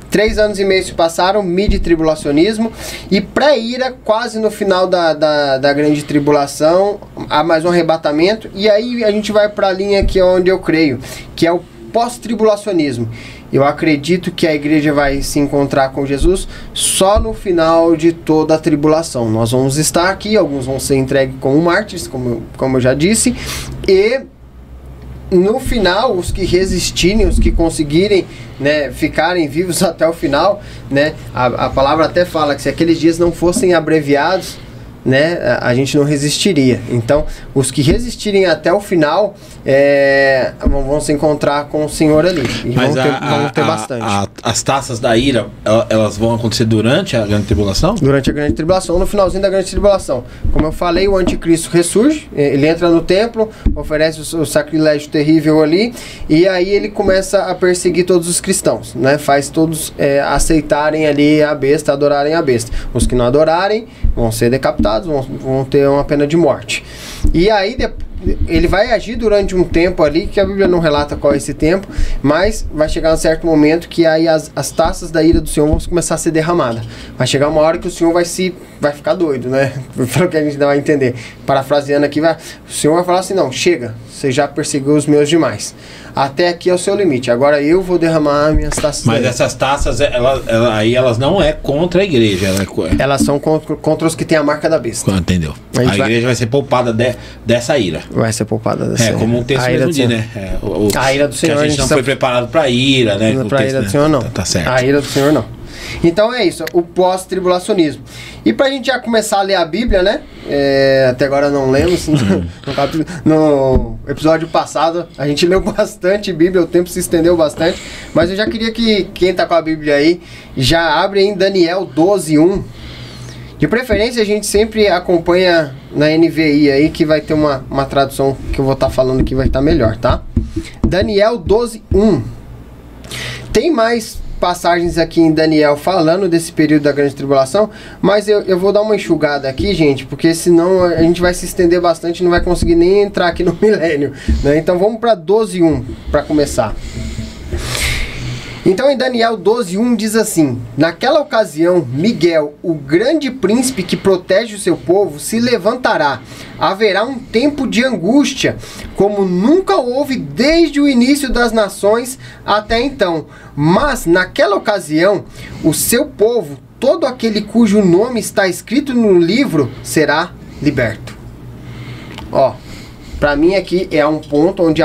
3 anos e meio se passaram, mid-tribulacionismo, e pré-ira, quase no final da grande tribulação, há mais um arrebatamento, e aí a gente vai para a linha que é onde eu creio, que é o pós-tribulacionismo. Eu acredito que a igreja vai se encontrar com Jesus só no final de toda a tribulação. Nós vamos estar aqui, alguns vão ser entregues como mártires, como eu já disse, e no final, os que resistirem, os que conseguirem, né, ficarem vivos até o final, né, a palavra até fala que se aqueles dias não fossem abreviados, né, a gente não resistiria. Então, os que resistirem até o final vão se encontrar com o Senhor ali. E mas vão ter bastante. As taças da ira, elas vão acontecer durante a grande tribulação? Durante a grande tribulação, no finalzinho da grande tribulação. Como eu falei, o anticristo ressurge, ele entra no templo, oferece o sacrilégio terrível ali, e aí ele começa a perseguir todos os cristãos, né? Faz todos aceitarem ali a besta, adorarem a besta. Os que não adorarem vão ser decapitados, vão ter uma pena de morte. E aí ele vai agir durante um tempo ali, que a Bíblia não relata qual é esse tempo, mas vai chegar um certo momento que aí as taças da ira do Senhor vão começar a ser derramadas. Vai chegar uma hora que o Senhor vai ficar doido, né? Pelo que a gente vai entender. Parafraseando aqui, o Senhor vai falar assim: não, chega, você já perseguiu os meus demais. Até aqui é o seu limite. Agora eu vou derramar minhas taças. Mas essas taças, elas não é contra a igreja. Elas são contra os que têm a marca da besta. Entendeu? A igreja vai ser poupada dessa ira. Vai ser poupada dessa ira. Como o texto mesmo diz, né? A ira do Senhor. Que a gente não foi preparado para ira, né? Para a ira do Senhor, não. Tá certo. A ira do Senhor, não. Então é isso, o pós-tribulacionismo. E pra gente já começar a ler a Bíblia, né? Até agora não lemos. No episódio passado a gente leu bastante Bíblia, o tempo se estendeu bastante. Mas eu já queria que quem tá com a Bíblia aí já abre em Daniel 12:1. De preferência a gente sempre acompanha na NVI aí, que vai ter uma tradução que eu vou estar falando que vai estar melhor, tá? Daniel 12:1. Tem mais passagens aqui em Daniel falando desse período da grande tribulação, mas eu vou dar uma enxugada aqui, gente, porque senão a gente vai se estender bastante e não vai conseguir nem entrar aqui no milênio, né? Então vamos para 12:1 para começar. Então em Daniel 12:1 diz assim: naquela ocasião, Miguel, o grande príncipe que protege o seu povo, se levantará. Haverá um tempo de angústia, como nunca houve desde o início das nações até então. Mas naquela ocasião, o seu povo, todo aquele cujo nome está escrito no livro, será liberto. Ó, para mim aqui é um ponto onde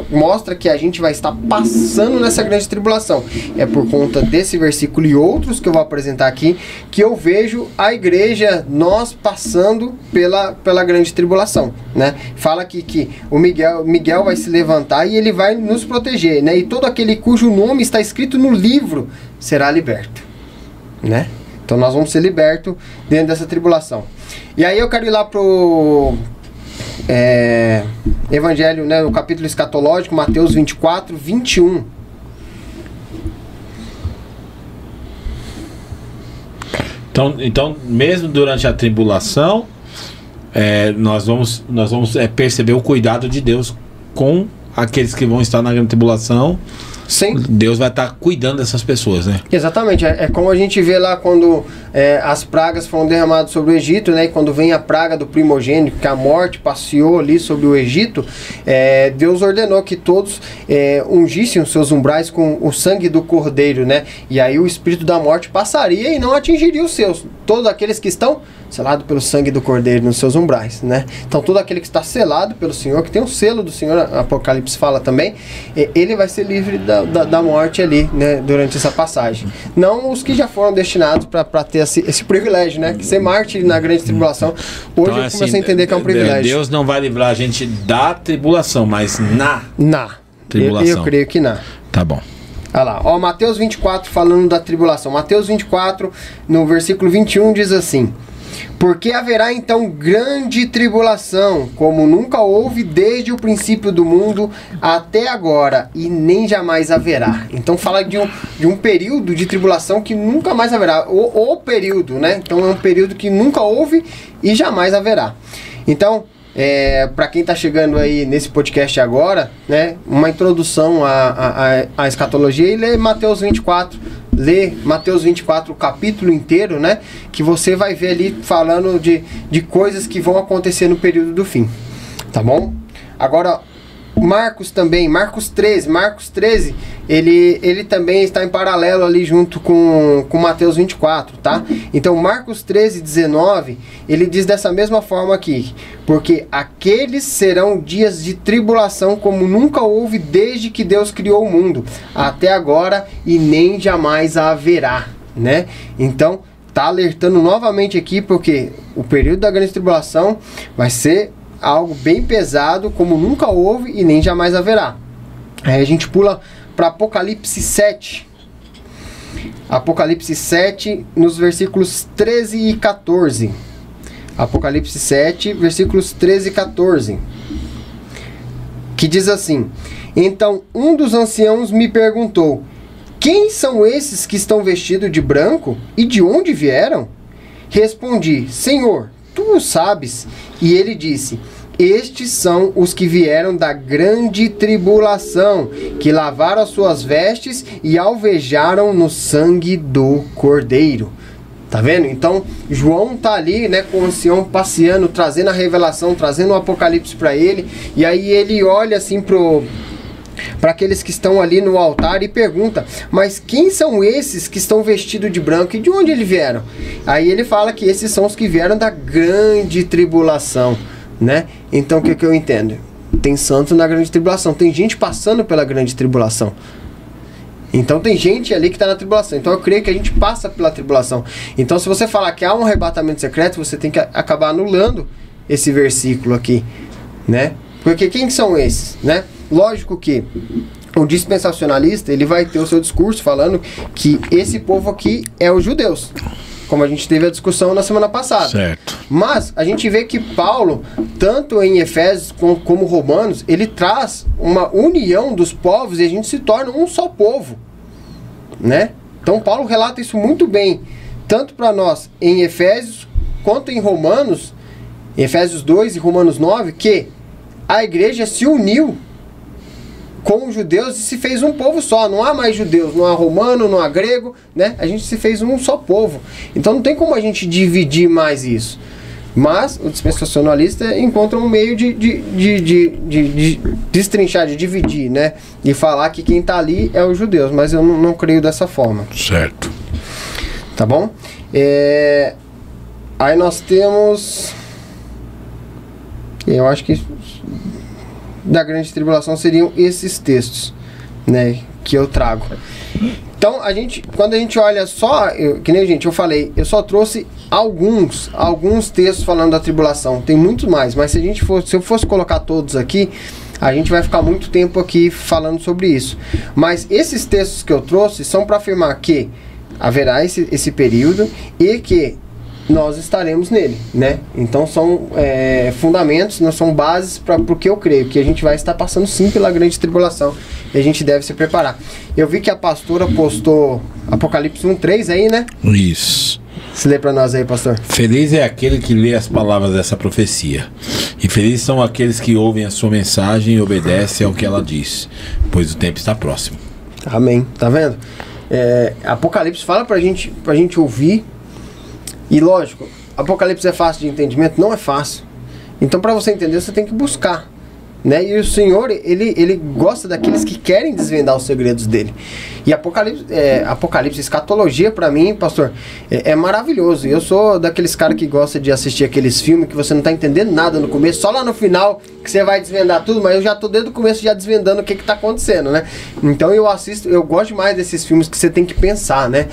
mostra que a gente vai estar passando nessa grande tribulação. É por conta desse versículo e outros que eu vou apresentar aqui que eu vejo a igreja, nós passando pela grande tribulação, né? Fala aqui que o Miguel vai se levantar e ele vai nos proteger, né? E todo aquele cujo nome está escrito no livro será liberto, né? Então nós vamos ser libertos dentro dessa tribulação. E aí eu quero ir lá pro Evangelho, né, no capítulo escatológico, Mateus 24:21. Então, mesmo durante a tribulação, nós vamos perceber o cuidado de Deus com aqueles que vão estar na grande tribulação. Sim. Deus vai estar cuidando dessas pessoas, né? Exatamente, é como a gente vê lá quando as pragas foram derramadas sobre o Egito, né? E quando vem a praga do primogênito, que a morte passeou ali sobre o Egito, Deus ordenou que todos ungissem os seus umbrais com o sangue do cordeiro, né? E aí o espírito da morte passaria e não atingiria os seus, todos aqueles que estão selados pelo sangue do cordeiro nos seus umbrais, né? Então todo aquele que está selado pelo Senhor, que tem o selo do Senhor, Apocalipse fala também, ele vai ser livre da morte ali, né, durante essa passagem. Não os que já foram destinados para ter esse privilégio, né, que ser mártir na grande tribulação. Hoje então, eu comecei a entender que é um privilégio. Deus não vai livrar a gente da tribulação, mas na tribulação. Eu creio que na. Tá bom. Olha lá, ó, Mateus 24 falando da tribulação. Mateus 24, no versículo 21, diz assim: porque haverá então grande tribulação, como nunca houve desde o princípio do mundo até agora, e nem jamais haverá. Então fala de um período de tribulação que nunca mais haverá. O período, né? Então é um período que nunca houve e jamais haverá. Então, para quem está chegando aí nesse podcast agora, né, uma introdução à escatologia, e lê Mateus 24, o capítulo inteiro, né, que você vai ver ali falando de coisas que vão acontecer no período do fim, tá bom? Agora, Marcos 13, ele também está em paralelo ali junto com Mateus 24, tá? Então Marcos 13, 19, ele diz dessa mesma forma aqui: porque aqueles serão dias de tribulação como nunca houve desde que Deus criou o mundo, até agora, e nem jamais haverá, né? Então, tá alertando novamente aqui, porque o período da grande tribulação vai ser algo bem pesado, como nunca houve e nem jamais haverá. Aí a gente pula para Apocalipse 7. Apocalipse 7, nos versículos 13 e 14. Apocalipse 7, versículos 13 e 14. Que diz assim: então um dos anciãos me perguntou: quem são esses que estão vestidos de branco e de onde vieram? Respondi: Senhor, tu o sabes. E ele disse: estes são os que vieram da grande tribulação, que lavaram as suas vestes e alvejaram no sangue do Cordeiro. Tá vendo? Então, João tá ali, né, com o ancião passeando, trazendo a revelação, trazendo o Apocalipse para ele. E aí ele olha assim para aqueles que estão ali no altar e pergunta: mas quem são esses que estão vestidos de branco e de onde eles vieram? Aí ele fala que esses são os que vieram da grande tribulação, né? Então o que eu entendo? Tem santo na grande tribulação, tem gente passando pela grande tribulação. Então tem gente ali que está na tribulação. Então eu creio que a gente passa pela tribulação. Então se você falar que há um arrebatamento secreto, você tem que acabar anulando esse versículo aqui, né? Porque quem são esses, né? Lógico que o dispensacionalista, ele vai ter o seu discurso falando que esse povo aqui é os judeus, como a gente teve a discussão na semana passada. Certo. Mas a gente vê que Paulo, tanto em Efésios como Romanos, ele traz uma união dos povos e a gente se torna um só povo, né? Então Paulo relata isso muito bem, tanto para nós em Efésios quanto em Romanos, Efésios 2 e Romanos 9, que a igreja se uniu com os judeus e se fez um povo só. Não há mais judeus, não há romano, não há grego, né? A gente se fez um só povo. Então não tem como a gente dividir mais isso. Mas o dispensacionalista encontra um meio de destrinchar, de dividir, né? E falar que quem está ali é os judeus. Mas eu não creio dessa forma. Certo. Tá bom? Aí nós temos... Eu acho que da grande tribulação seriam esses textos, né, que eu trago. Então, quando a gente olha só, que nem eu falei, eu só trouxe alguns textos falando da tribulação. Tem muito mais, mas se eu fosse colocar todos aqui, a gente vai ficar muito tempo aqui falando sobre isso. Mas esses textos que eu trouxe são para afirmar que haverá esse período e que nós estaremos nele, né? Então são fundamentos, não são bases para o que eu creio, que a gente vai estar passando sim pela grande tribulação e a gente deve se preparar. Eu vi que a pastora postou Apocalipse 1:3 aí, né? Isso. Se lê para nós aí, pastor. Feliz é aquele que lê as palavras dessa profecia, e felizes são aqueles que ouvem a sua mensagem e obedecem ao que ela diz, pois o tempo está próximo. Amém. Tá vendo? Apocalipse fala pra gente ouvir. E lógico, Apocalipse é fácil de entendimento? Não é fácil. Então para você entender, você tem que buscar, né? E o Senhor, ele gosta daqueles que querem desvendar os segredos dele. E Apocalipse, escatologia pra mim, pastor, é maravilhoso. Eu sou daqueles caras que gosta de assistir aqueles filmes que você não tá entendendo nada no começo, só lá no final que você vai desvendar tudo, mas eu já tô desde o começo já desvendando o que tá acontecendo, né? Então eu gosto demais desses filmes que você tem que pensar, né?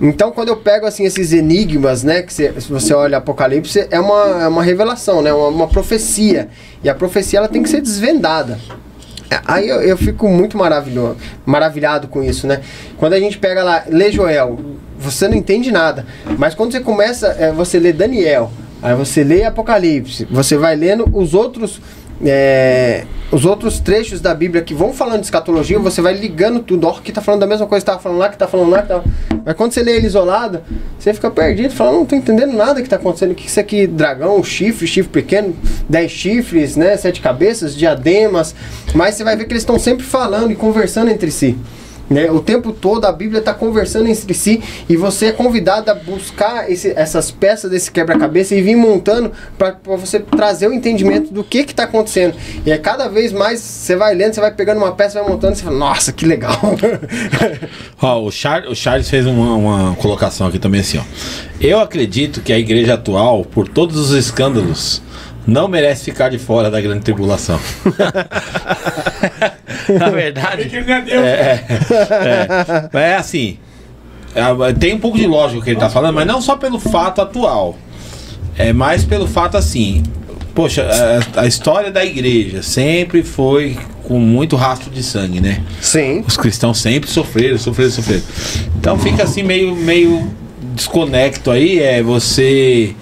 Então, quando eu pego assim esses enigmas, né, que se você olha Apocalipse, é uma revelação, né, uma profecia. E a profecia ela tem que ser desvendada. Aí eu fico muito maravilhado com isso, né? Quando a gente pega lá, lê Joel, você não entende nada. Mas quando você começa, você lê Daniel, aí você lê Apocalipse, você vai lendo os outros trechos da Bíblia que vão falando de escatologia, você vai ligando tudo, ó, que tá falando da mesma coisa que tá falando lá, que tá falando lá, que tá... Mas quando você lê ele isolado, você fica perdido, falando, não tô entendendo nada que tá acontecendo, o que isso aqui, dragão, chifre pequeno, 10 chifres, né, 7 cabeças, diademas, mas você vai ver que eles estão sempre falando e conversando entre si. Né? O tempo todo a Bíblia está conversando entre si e você é convidado a buscar essas peças desse quebra-cabeça e vir montando para você trazer o entendimento do que está acontecendo. E aí cada vez mais você vai lendo, você vai pegando uma peça, vai montando e você fala, nossa, que legal. Ó, o Charles fez uma colocação aqui também assim, ó. Eu acredito que a igreja atual, por todos os escândalos, não merece ficar de fora da grande tribulação. Na verdade, é assim, tem um pouco de lógica o que ele está falando, mas não só pelo fato atual, é mais pelo fato assim, poxa, a história da igreja sempre foi com muito rastro de sangue, né? Sim. Os cristãos sempre sofreram. Então fica assim meio desconecto aí, você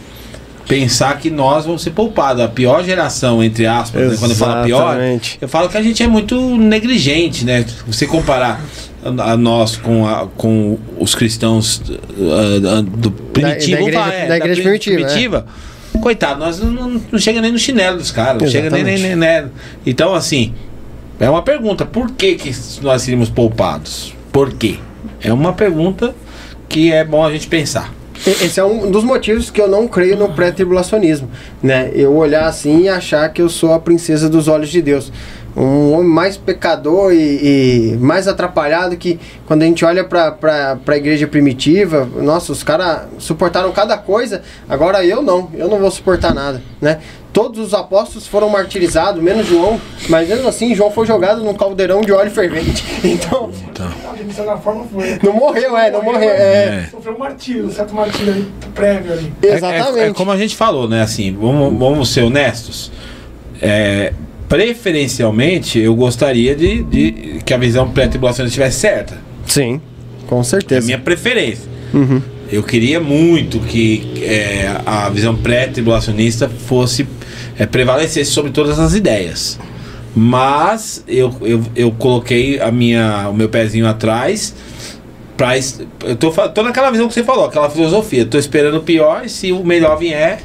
pensar que nós vamos ser poupados. A pior geração, entre aspas, né? Quando eu falo pior, eu falo que a gente é muito negligente, né? Você comparar a nós com os cristãos do primitivo, da igreja primitiva. Coitado, nós não chega nem no chinelo dos caras, não chega nem né? Então, assim, é uma pergunta: por que nós seríamos poupados? Por quê? É uma pergunta que é bom a gente pensar. Esse é um dos motivos que eu não creio no pré-tribulacionismo, né? Eu olhar assim e achar que eu sou a princesa dos olhos de Deus. Um homem mais pecador e mais atrapalhado, que quando a gente olha para a igreja primitiva, nossa, os caras suportaram cada coisa, agora eu não vou suportar nada, né? Todos os apóstolos foram martirizados, menos João, mas mesmo assim João foi jogado num caldeirão de óleo fervente. Então. De certa forma foi. Não morreu, não morreu. Sofreu um martírio, um certo martírio ali, prévio ali. Exatamente. É como a gente falou, né? Assim, vamos ser honestos. Preferencialmente, eu gostaria de que a visão pré-tribulacionista estivesse certa. Sim, com certeza. É a minha preferência. Uhum. Eu queria muito que a visão pré-tribulacionista fosse prevalecesse sobre todas as ideias. Mas eu coloquei o meu pezinho atrás. Eu tô naquela visão que você falou, aquela filosofia. Tô esperando o pior e se o melhor vier,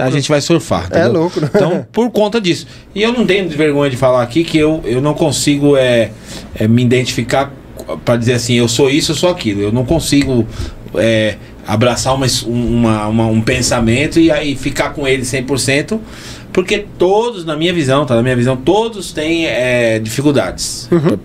a gente vai surfar. Entendeu? É lucro. Então, por conta disso. E eu não tenho vergonha de falar aqui que eu não consigo me identificar para dizer assim, eu sou isso, eu sou aquilo. Eu não consigo abraçar um pensamento e aí ficar com ele 100%, porque todos, na minha visão, todos têm dificuldades. Uhum.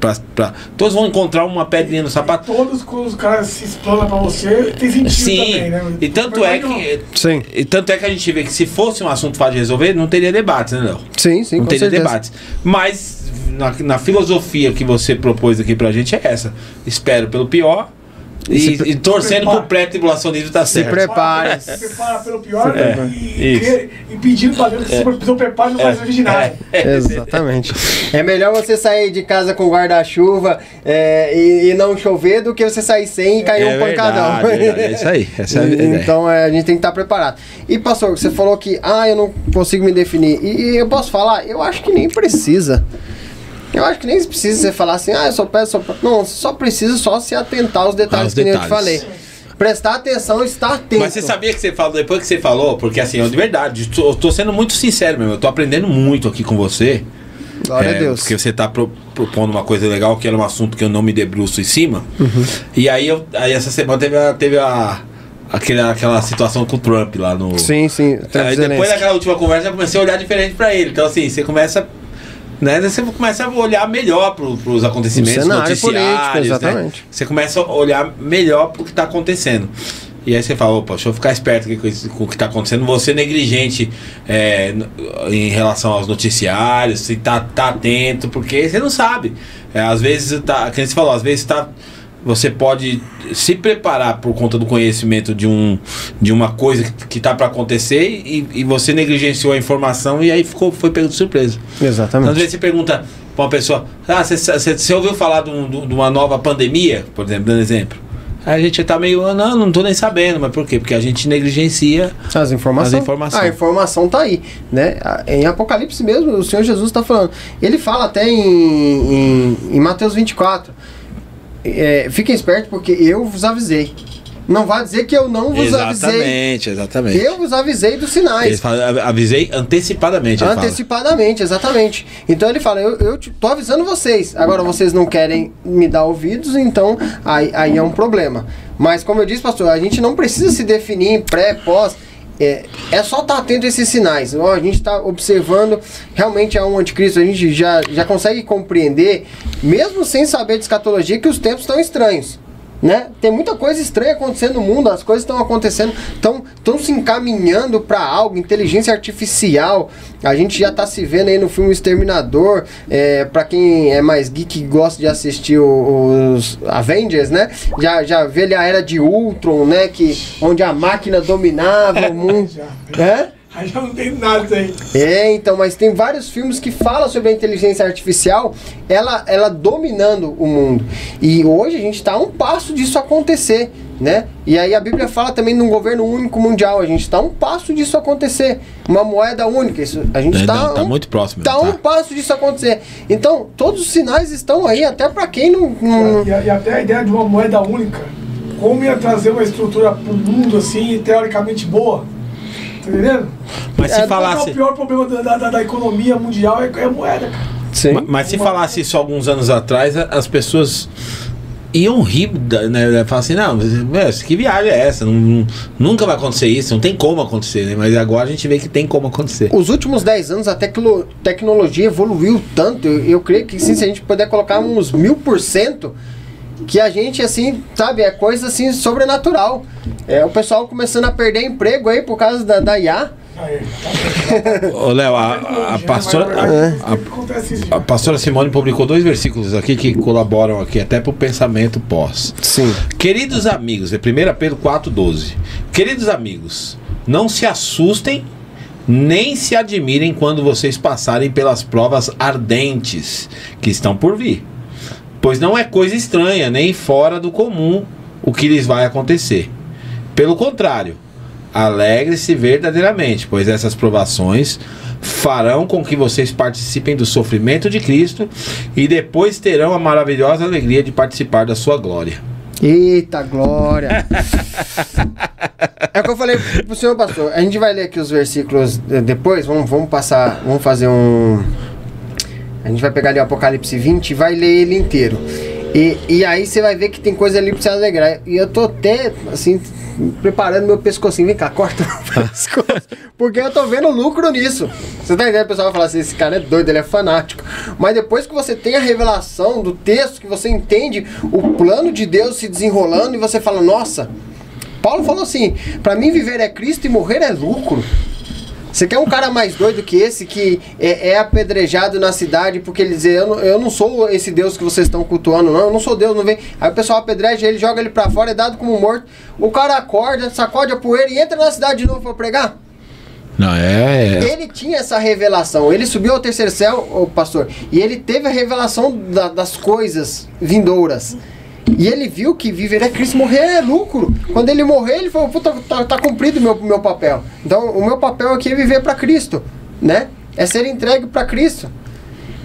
Todos vão encontrar uma pedrinha no sapato. E todos, quando os caras se explanam pra você, tem sentido. Sim, também, né? E tanto é que a gente vê que se fosse um assunto fácil de resolver, não teria debates, né, Léo? Sim, não com teria certeza. debates. Mas na filosofia que você propôs aqui pra gente é essa. Espero pelo pior e torcendo pro pré-tribulacionismo tá certo. Se prepare. Se prepara pelo pior isso. e pedindo pra Deus que se prepare no mais original. Exatamente. É melhor você sair de casa com guarda-chuva e não chover do que você sair sem e cair um pancadão. Verdade, é isso aí. Essa é a ideia. Então a gente tem que estar preparado. E pastor, você falou que eu não consigo me definir. E eu posso falar? Eu acho que nem precisa. Eu acho que nem precisa você falar assim, eu só peço, Não, você só precisa se atentar aos detalhes que eu te falei. Prestar atenção e estar atento. Mas você sabia que você falou, depois que você falou, porque assim, de verdade, eu tô sendo muito sincero mesmo, eu tô aprendendo muito aqui com você. Glória a Deus. Porque você tá propondo uma coisa legal, que era um assunto que eu não me debruço em cima. Uhum. E aí essa semana teve aquela situação com o Trump lá no... Sim. Aí depois daquela última conversa eu comecei a olhar diferente pra ele. Então assim, você começa né? Você começa a olhar melhor para os acontecimentos noticiários, político, exatamente. Né? Você começa a olhar melhor para o que está acontecendo. E aí você fala, opa, deixa eu ficar esperto com o que está acontecendo. Não vou ser negligente em relação aos noticiários, se tá atento, porque você não sabe. Às vezes, como você falou, às vezes você pode se preparar por conta do conhecimento de uma coisa que está para acontecer e você negligenciou a informação e aí foi pego de surpresa. Exatamente. Então, às vezes você pergunta para uma pessoa, você ouviu falar de uma nova pandemia, por exemplo, dando exemplo? Aí a gente tá meio, não tô nem sabendo, mas por quê? Porque a gente negligencia as informações. A informação tá aí, né? Em Apocalipse mesmo, o Senhor Jesus está falando. Ele fala até em Mateus 24. Fiquem espertos porque eu vos avisei. Não vai dizer que eu não vos avisei. Exatamente. Eu vos avisei dos sinais. Ele fala, avisei antecipadamente. Antecipadamente, exatamente. Então ele fala, eu tô avisando vocês. Agora vocês não querem me dar ouvidos, então aí é um problema. Mas como eu disse, pastor, a gente não precisa se definir em pré, pós. É só estar atento a esses sinais. A gente está observando, realmente há um anticristo. A gente já consegue compreender, mesmo sem saber de escatologia, que os tempos estão estranhos. Né? Tem muita coisa estranha acontecendo no mundo, as coisas estão acontecendo, estão se encaminhando para algo, inteligência artificial. A gente já está se vendo aí no filme Exterminador, para quem é mais geek e gosta de assistir os Avengers, né? Já vê ali a era de Ultron, né? Onde a máquina dominava o mundo. Aí já não tem nada aí. Então, mas tem vários filmes que falam sobre a inteligência artificial, ela dominando o mundo. E hoje a gente está a um passo disso acontecer, né? E aí a Bíblia fala também de um governo único mundial. A gente está a um passo disso acontecer. Uma moeda única. A gente está muito próximo. Está a um passo disso acontecer. Então, todos os sinais estão aí, até para quem não... E até a ideia de uma moeda única, como ia trazer uma estrutura para o mundo assim, teoricamente boa. Tá entendendo? Mas se falasse... O pior problema da economia mundial é a moeda, cara. Sim. Mas se falasse isso alguns anos atrás, as pessoas iam rir, né? Falar assim, não, que viagem é essa? Nunca vai acontecer isso, não tem como acontecer, né? Mas agora a gente vê que tem como acontecer. Os últimos 10 anos a tecnologia evoluiu tanto, eu creio que sim, se a gente puder colocar uns 1000%, que a gente, assim, sabe, é coisa assim sobrenatural. O pessoal começando a perder emprego aí por causa da IA. Ô Léo, a pastora Simone publicou 2 versículos aqui que colaboram aqui até para o pensamento pós. Sim. Queridos amigos, 1 Pedro 4,12. Queridos amigos, não se assustem nem se admirem quando vocês passarem pelas provas ardentes que estão por vir, pois não é coisa estranha nem fora do comum o que lhes vai acontecer. Pelo contrário, alegre-se verdadeiramente, pois essas provações farão com que vocês participem do sofrimento de Cristo e depois terão a maravilhosa alegria de participar da sua glória. Eita glória! É o que eu falei pro senhor pastor. A gente vai ler aqui os versículos depois. Vamos passar, vamos fazer um... A gente vai pegar ali o Apocalipse 20 e vai ler ele inteiro. E aí você vai ver que tem coisa ali pra você alegrar. E eu tô até, assim, preparando meu pescocinho. Vem cá, corta o pescoço. Porque eu tô vendo lucro nisso. Você tá entendendo? O pessoal vai falar assim, esse cara é doido, ele é fanático. Mas depois que você tem a revelação do texto, que você entende o plano de Deus se desenrolando, e você fala, nossa, Paulo falou assim, pra mim viver é Cristo e morrer é lucro. Você quer um cara mais doido que esse, que é apedrejado na cidade porque ele diz, eu não sou esse Deus que vocês estão cultuando, não, eu não sou Deus, não vem. Aí o pessoal apedreja ele, joga ele pra fora, é dado como morto. O cara acorda, sacode a poeira e entra na cidade de novo pra pregar. Não, Ele tinha essa revelação, ele subiu ao terceiro céu, o pastor, e ele teve a revelação das coisas vindouras. E ele viu que viver é Cristo, morrer é lucro. Quando ele morrer, ele falou, puta, tá cumprido o meu papel. Então, o meu papel aqui é viver para Cristo, né? É ser entregue para Cristo.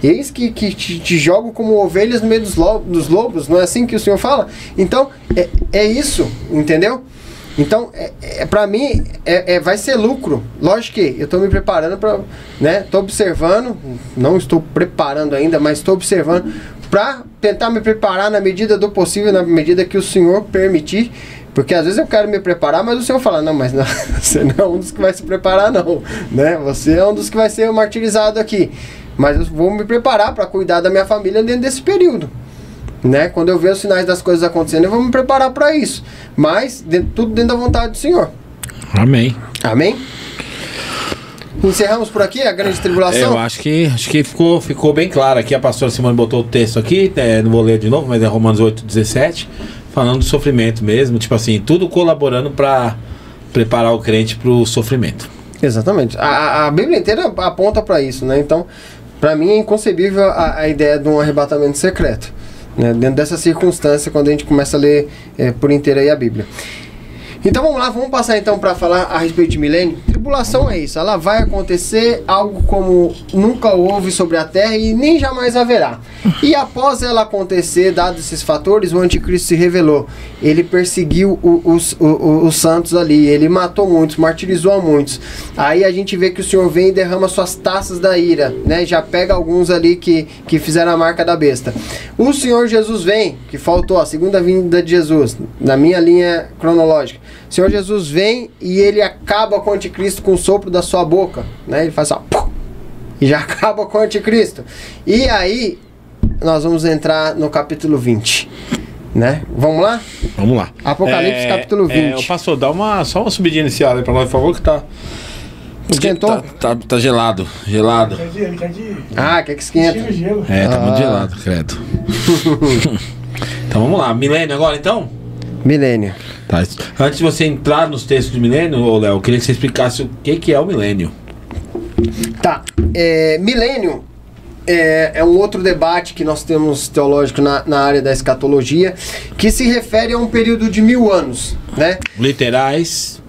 Eis que te jogo como ovelhas no meio dos lobos, não é assim que o Senhor fala? Então, é isso, entendeu? Então, para mim, vai ser lucro. Lógico que eu estou me preparando para, né? Estou observando, não estou preparando ainda, mas estou observando para tentar me preparar na medida do possível, na medida que o Senhor permitir. Porque às vezes eu quero me preparar, mas o Senhor fala, não, mas não, você não é um dos que vai se preparar não, né? Você é um dos que vai ser martirizado aqui. mas eu vou me preparar para cuidar da minha família dentro desse período. Né? Quando eu ver os sinais das coisas acontecendo, eu vou me preparar para isso. Mas tudo dentro da vontade do Senhor. Amém. Amém? Encerramos por aqui a grande tribulação? Eu acho que ficou bem claro aqui. A pastora Simone botou o texto aqui, não vou ler de novo, mas é Romanos 8,17, falando do sofrimento mesmo, tipo assim, tudo colaborando para preparar o crente para o sofrimento. Exatamente. A Bíblia inteira aponta para isso, né? Então, para mim é inconcebível a ideia de um arrebatamento secreto, né? Dentro dessa circunstância, quando a gente começa a ler por inteiro aí a Bíblia. Então vamos lá, vamos passar então para falar a respeito de milênio. Tribulação é isso, ela vai acontecer algo como nunca houve sobre a terra e nem jamais haverá. E após ela acontecer, dados esses fatores, o anticristo se revelou. Ele perseguiu os santos ali, ele matou muitos, martirizou a muitos. Aí a gente vê que o Senhor vem e derrama suas taças da ira, né? Já pega alguns ali que fizeram a marca da besta. O Senhor Jesus vem, que faltou a segunda vinda de Jesus, na minha linha cronológica. O Senhor Jesus vem e ele acaba com o anticristo com o sopro da sua boca, né? Ele faz assim, ó, e já acaba com o anticristo. E aí nós vamos entrar no capítulo 20, né? Vamos lá? Vamos lá. Apocalipse capítulo 20. Pastor, dá só uma subidinha inicial aí pra nós, por favor, que tá... Esquentou? Tá gelado. Ele quer de... Ah, quer que esquenta? Gelo. Tá muito gelado, credo. Então vamos lá, milênio agora então? Milênio. Tá. Antes de você entrar nos textos do milênio, Léo, eu queria que você explicasse o que é o milênio. Tá. Milênio é um outro debate que nós temos teológico na área da escatologia, que se refere a um período de 1000 anos, né? Literais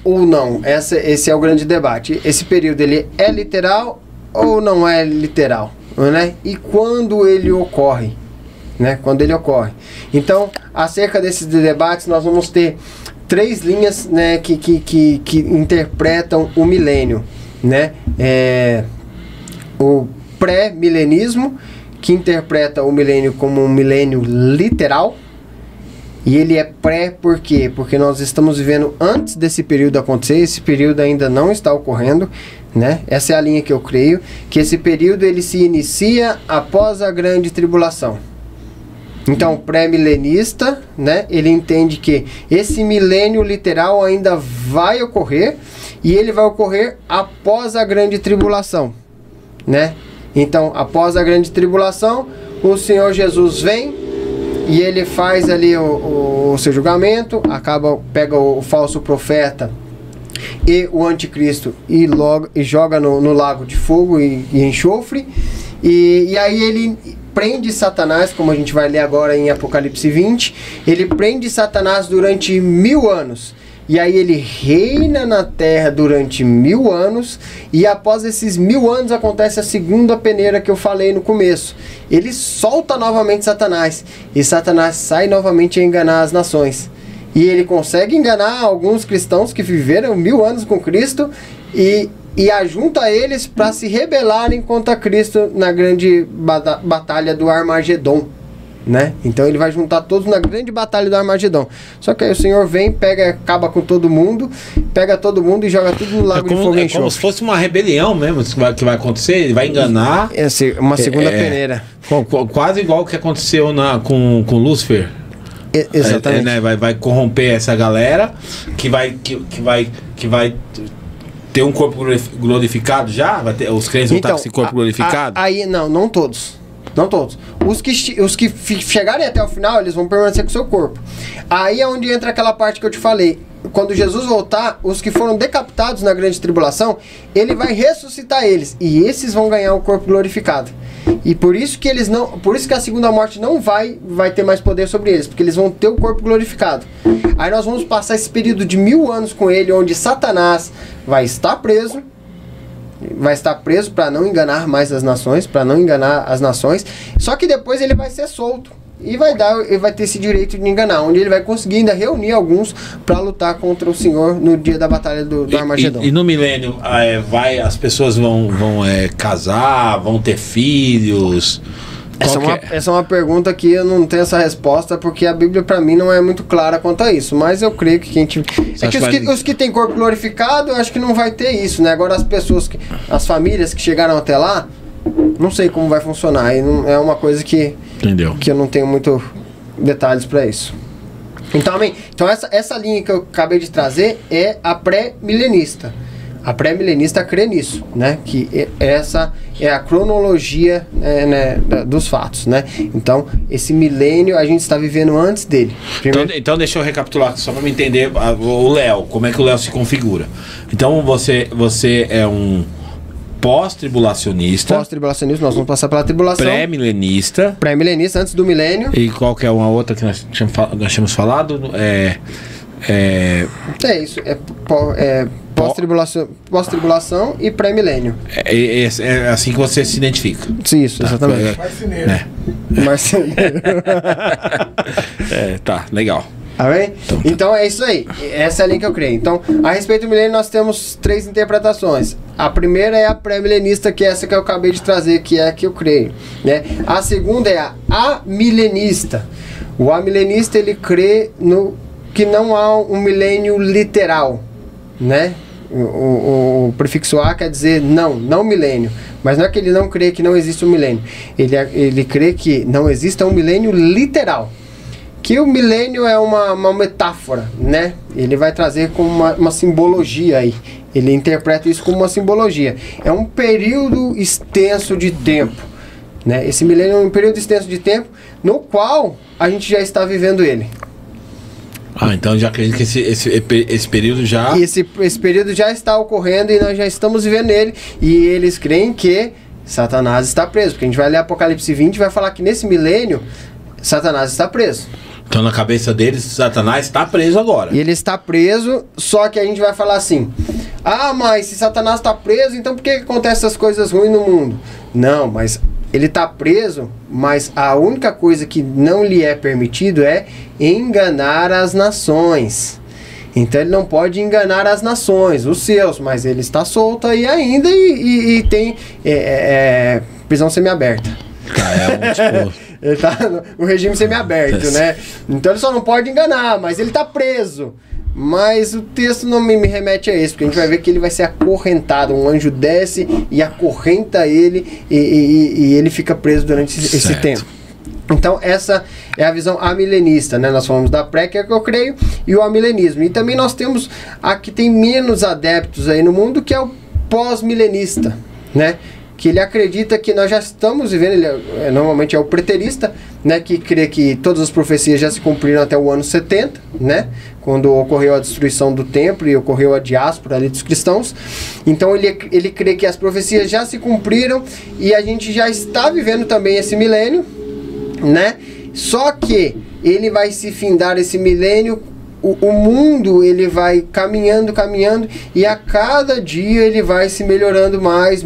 ou não. Esse é o grande debate. Esse período ele é literal ou não é literal, né? E quando ele ocorre? Né, quando ele ocorre. Então, acerca desses debates, nós vamos ter 3 linhas, né, que interpretam o milênio, né? O pré-milenismo, que interpreta o milênio como um milênio literal. E ele é pré por quê? Porque nós estamos vivendo antes desse período acontecer, esse período ainda não está ocorrendo, né? Essa é a linha que eu creio, que esse período ele se inicia após a grande tribulação. Então, pré-milenista, né, ele entende que esse milênio literal ainda vai ocorrer e ele vai ocorrer após a grande tribulação, né? Então, após a grande tribulação, o Senhor Jesus vem e ele faz ali o seu julgamento, pega o falso profeta e o anticristo e joga no lago de fogo e enxofre, e aí ele prende Satanás, como a gente vai ler agora em Apocalipse 20, ele prende Satanás durante 1000 anos, e aí ele reina na terra durante 1000 anos, e após esses 1000 anos acontece a segunda peneira que eu falei no começo, ele solta novamente Satanás, e Satanás sai novamente a enganar as nações, e ele consegue enganar alguns cristãos que viveram 1000 anos com Cristo, e ajunta eles para se rebelarem contra Cristo na grande batalha do Armagedon, né? Então ele vai juntar todos na grande batalha do Armagedon. Só que aí o Senhor vem, acaba com todo mundo, pega todo mundo e joga tudo no lago de fogo e enxofre. Como se fosse uma rebelião mesmo que vai acontecer, ele vai enganar. Uma segunda peneira. Quase igual o que aconteceu com Lúcifer. Exatamente. Né? Vai corromper essa galera que vai ter um corpo glorificado já? Os crentes vão estar com esse corpo glorificado? Aí, não todos. Não todos. Os que chegarem até o final, eles vão permanecer com o seu corpo. Aí é onde entra aquela parte que eu te falei. Quando Jesus voltar, os que foram decapitados na grande tribulação, ele vai ressuscitar eles. E esses vão ganhar o corpo glorificado. E por isso que a segunda morte não vai ter mais poder sobre eles, porque eles vão ter o corpo glorificado. Aí nós vamos passar esse período de 1000 anos com ele, onde Satanás vai estar preso para não enganar mais as nações, só que depois ele vai ser solto e vai ter esse direito de enganar, onde ele vai conseguir ainda reunir alguns para lutar contra o Senhor no dia da batalha do Armagedon. E no milênio as pessoas vão casar, vão ter filhos. Essa é uma pergunta que eu não tenho essa resposta, porque a Bíblia para mim não é muito clara quanto a isso, mas eu creio que quem tiver... os que têm corpo glorificado, eu acho que não vai ter isso, né? Agora as famílias que chegaram até lá, não sei como vai funcionar, e não, é uma coisa que eu não tenho muito detalhes para isso. Então, amém. Então essa linha que eu acabei de trazer é a pré-milenista. A pré-milenista crê nisso, né? Que essa é a cronologia dos fatos, né? Então, esse milênio a gente está vivendo antes dele. Então deixa eu recapitular, só para me entender o Léo, como é que o Léo se configura. Então, você é um pós-tribulacionista. Pós-tribulacionista, nós vamos passar pela tribulação. Pré-milenista. Pré-milenista, antes do milênio. E qual que é uma outra que nós tínhamos falado? É isso, pós-tribulação e pré-milênio. É assim que você se identifica. Sim, isso, exatamente. Marceneiro. Tá, legal. Amém? Então é isso aí. Essa é a linha que eu creio. Então, a respeito do milênio, nós temos 3 interpretações. A primeira é a pré-milenista, que é essa que eu acabei de trazer, que é a que eu creio, né? A segunda é a amilenista. O amilenista, ele crê que não há um milênio literal, né? O prefixo A quer dizer não milênio. Mas não é que ele não crê que não existe um milênio. Ele crê que não exista um milênio literal. Que o milênio é uma metáfora, né? Ele vai trazer como uma simbologia aí. Ele interpreta isso como uma simbologia. É um período extenso de tempo, né? Esse milênio é um período extenso de tempo no qual a gente já está vivendo ele. Então já acredito que esse período já... Esse período já está ocorrendo e nós já estamos vivendo ele. E eles creem que Satanás está preso. Porque a gente vai ler Apocalipse 20 e vai falar que nesse milênio Satanás está preso. Então na cabeça deles, Satanás está preso agora. E ele está preso, só que a gente vai falar assim: mas se Satanás está preso, então por que acontecem essas coisas ruins no mundo? Não, mas ele está preso, mas a única coisa que não lhe é permitido é enganar as nações. Então ele não pode enganar as nações, os seus, mas ele está solto aí ainda e tem prisão semiaberta. Ele tá no regime semiaberto, né? Então ele só não pode enganar, mas ele tá preso. Mas o texto não me remete a isso, porque a gente vai ver que ele vai ser acorrentado. Um anjo desce e acorrenta ele e ele fica preso durante esse tempo. Então essa é a visão amilenista, né? Nós falamos da pré, que é que eu creio, e o amilenismo. E também nós temos a que tem menos adeptos aí no mundo, que é o pós-milenista, né? Que ele acredita que nós já estamos vivendo, ele normalmente é o preterista, né, que crê que todas as profecias já se cumpriram até o ano 70, né, quando ocorreu a destruição do templo e ocorreu a diáspora ali dos cristãos. Então ele crê que as profecias já se cumpriram e a gente já está vivendo também esse milênio, né, só que ele vai se findar esse milênio. O mundo ele vai caminhando e a cada dia ele vai se melhorando mais,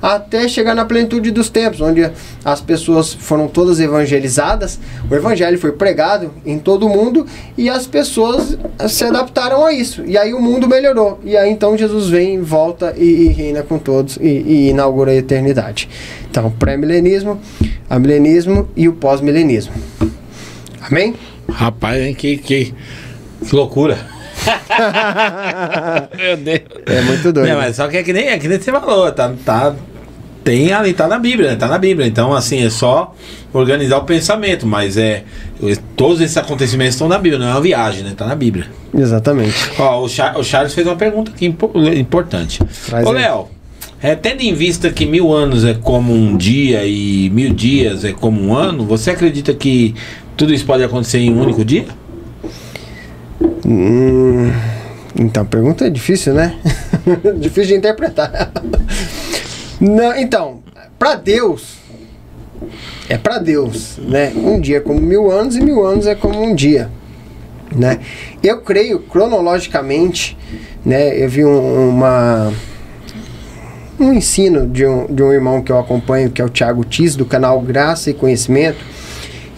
até chegar na plenitude dos tempos, onde as pessoas foram todas evangelizadas, o evangelho foi pregado em todo o mundo e as pessoas se adaptaram a isso, e aí o mundo melhorou, e aí então Jesus vem, volta e reina com todos e inaugura a eternidade. Então, pré-milenismo, amilenismo e o pós-milenismo. Amém? Rapaz, hein, que loucura. Meu Deus. É muito doido. Não, mas só que é que nem você falou, tem ali, tá na Bíblia, né? Tá na Bíblia. Então, assim, é só organizar o pensamento, mas todos esses acontecimentos estão na Bíblia, não é uma viagem, né? Tá na Bíblia. Exatamente. Ó, o Charles fez uma pergunta aqui importante. Ô, Léo, tendo em vista que 1000 anos é como um dia e 1000 dias é como um ano, você acredita que tudo isso pode acontecer em um único dia? Então, a pergunta é difícil, né? Difícil de interpretar. Não, então, para Deus, né? Um dia é como 1000 anos e 1000 anos é como um dia, né? Eu creio, cronologicamente, né? Eu vi um ensino de um irmão que eu acompanho, que é o Thiago Tis, do canal Graça e Conhecimento.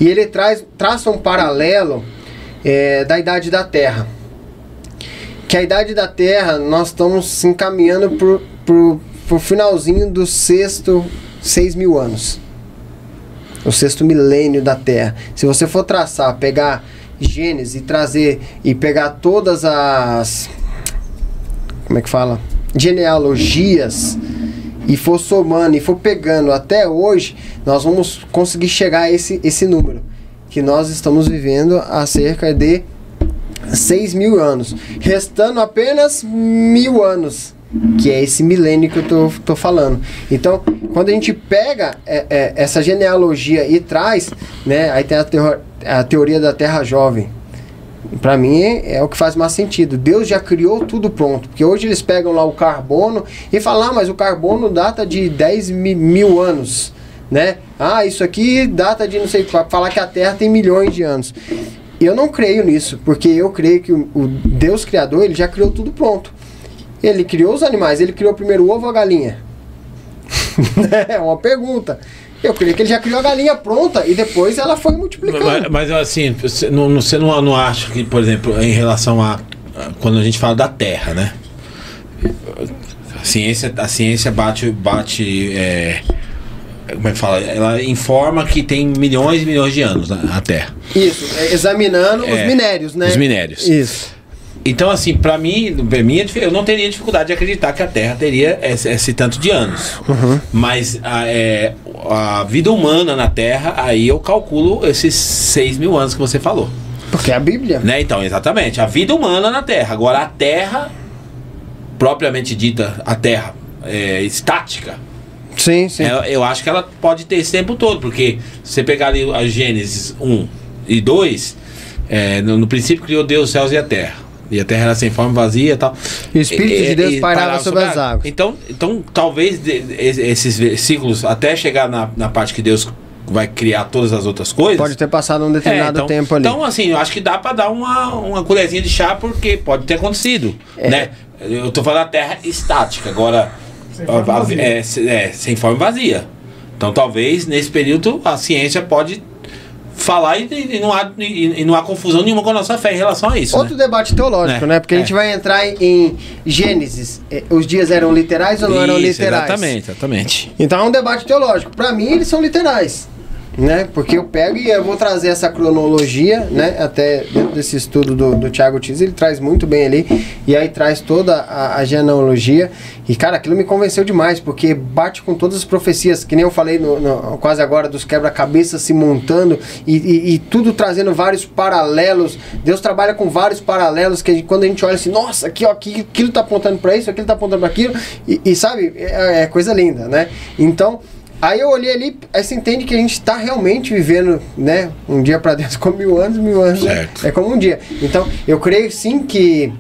E ele traça um paralelo da idade da Terra. Que a idade da Terra, nós estamos se encaminhando pro finalzinho do 6.000 anos. o 6º milênio da Terra. Se você for traçar, pegar Gênesis e trazer e pegar todas as, como é que fala? Genealogias, e for somando e for pegando até hoje, nós vamos conseguir chegar a esse número, que nós estamos vivendo há cerca de 6.000 anos, restando apenas 1.000 anos, que é esse milênio que eu tô falando. Então, quando a gente pega essa genealogia e traz, né, aí tem a teoria da Terra Jovem. Para mim é o que faz mais sentido. Deus já criou tudo pronto, porque hoje eles pegam lá o carbono e falam, mas o carbono data de 10.000 anos, né? Isso aqui data de não sei, falar que a Terra tem milhões de anos. Eu não creio nisso, porque eu creio que o Deus Criador, ele já criou tudo pronto. Ele criou os animais, ele criou primeiro o ovo ou a galinha? É uma pergunta. Eu creio que ele já criou a galinha pronta e depois ela foi multiplicando. Mas assim, você não acha que, por exemplo, em relação a quando a gente fala da Terra, né? A ciência bate como é que fala? Ela informa que tem milhões e milhões de anos a Terra. Isso, examinando os minérios, né? Os minérios. Isso. Então, assim, pra mim, eu não teria dificuldade de acreditar que a Terra teria esse tanto de anos. Uhum. Mas a vida humana na Terra, aí eu calculo esses 6.000 anos que você falou. Porque é a Bíblia. Né? Então, exatamente. A vida humana na Terra. Agora, a Terra, propriamente dita, a Terra estática. Sim, sim. Eu acho que ela pode ter esse tempo todo, porque se você pegar ali a Gênesis 1 e 2, no princípio criou Deus os céus e a terra. E a terra era sem forma, vazia e tal. E o Espírito de Deus pairava sobre as águas. Então talvez esses versículos, até chegar na parte que Deus vai criar todas as outras coisas, pode ter passado um determinado tempo ali. Então, assim, eu acho que dá pra dar uma colherzinha de chá, porque pode ter acontecido, né? Eu tô falando da terra estática, agora sem forma vazia. Então talvez nesse período a ciência pode falar e não há confusão nenhuma com a nossa fé em relação a isso. Outro debate teológico, né? Porque a gente vai entrar em Gênesis. Os dias eram literais ou não eram literais? Exatamente. Então é um debate teológico. Para mim eles são literais, né? Porque eu pego e eu vou trazer essa cronologia, né? Até dentro desse estudo do Thiago Tiz, ele traz muito bem ali. E aí traz toda a genealogia. E, cara, aquilo me convenceu demais, porque bate com todas as profecias, que nem eu falei quase agora, dos quebra-cabeças se montando e tudo trazendo vários paralelos. Deus trabalha com vários paralelos, que quando a gente olha assim, nossa, aqui, ó, aquilo tá apontando para isso, aquilo tá apontando para aquilo. E sabe, é coisa linda, né? Então, aí eu olhei ali, aí você entende que a gente está realmente vivendo, né? Um dia para Deus como 1.000 anos é como um dia. Então, eu creio sim que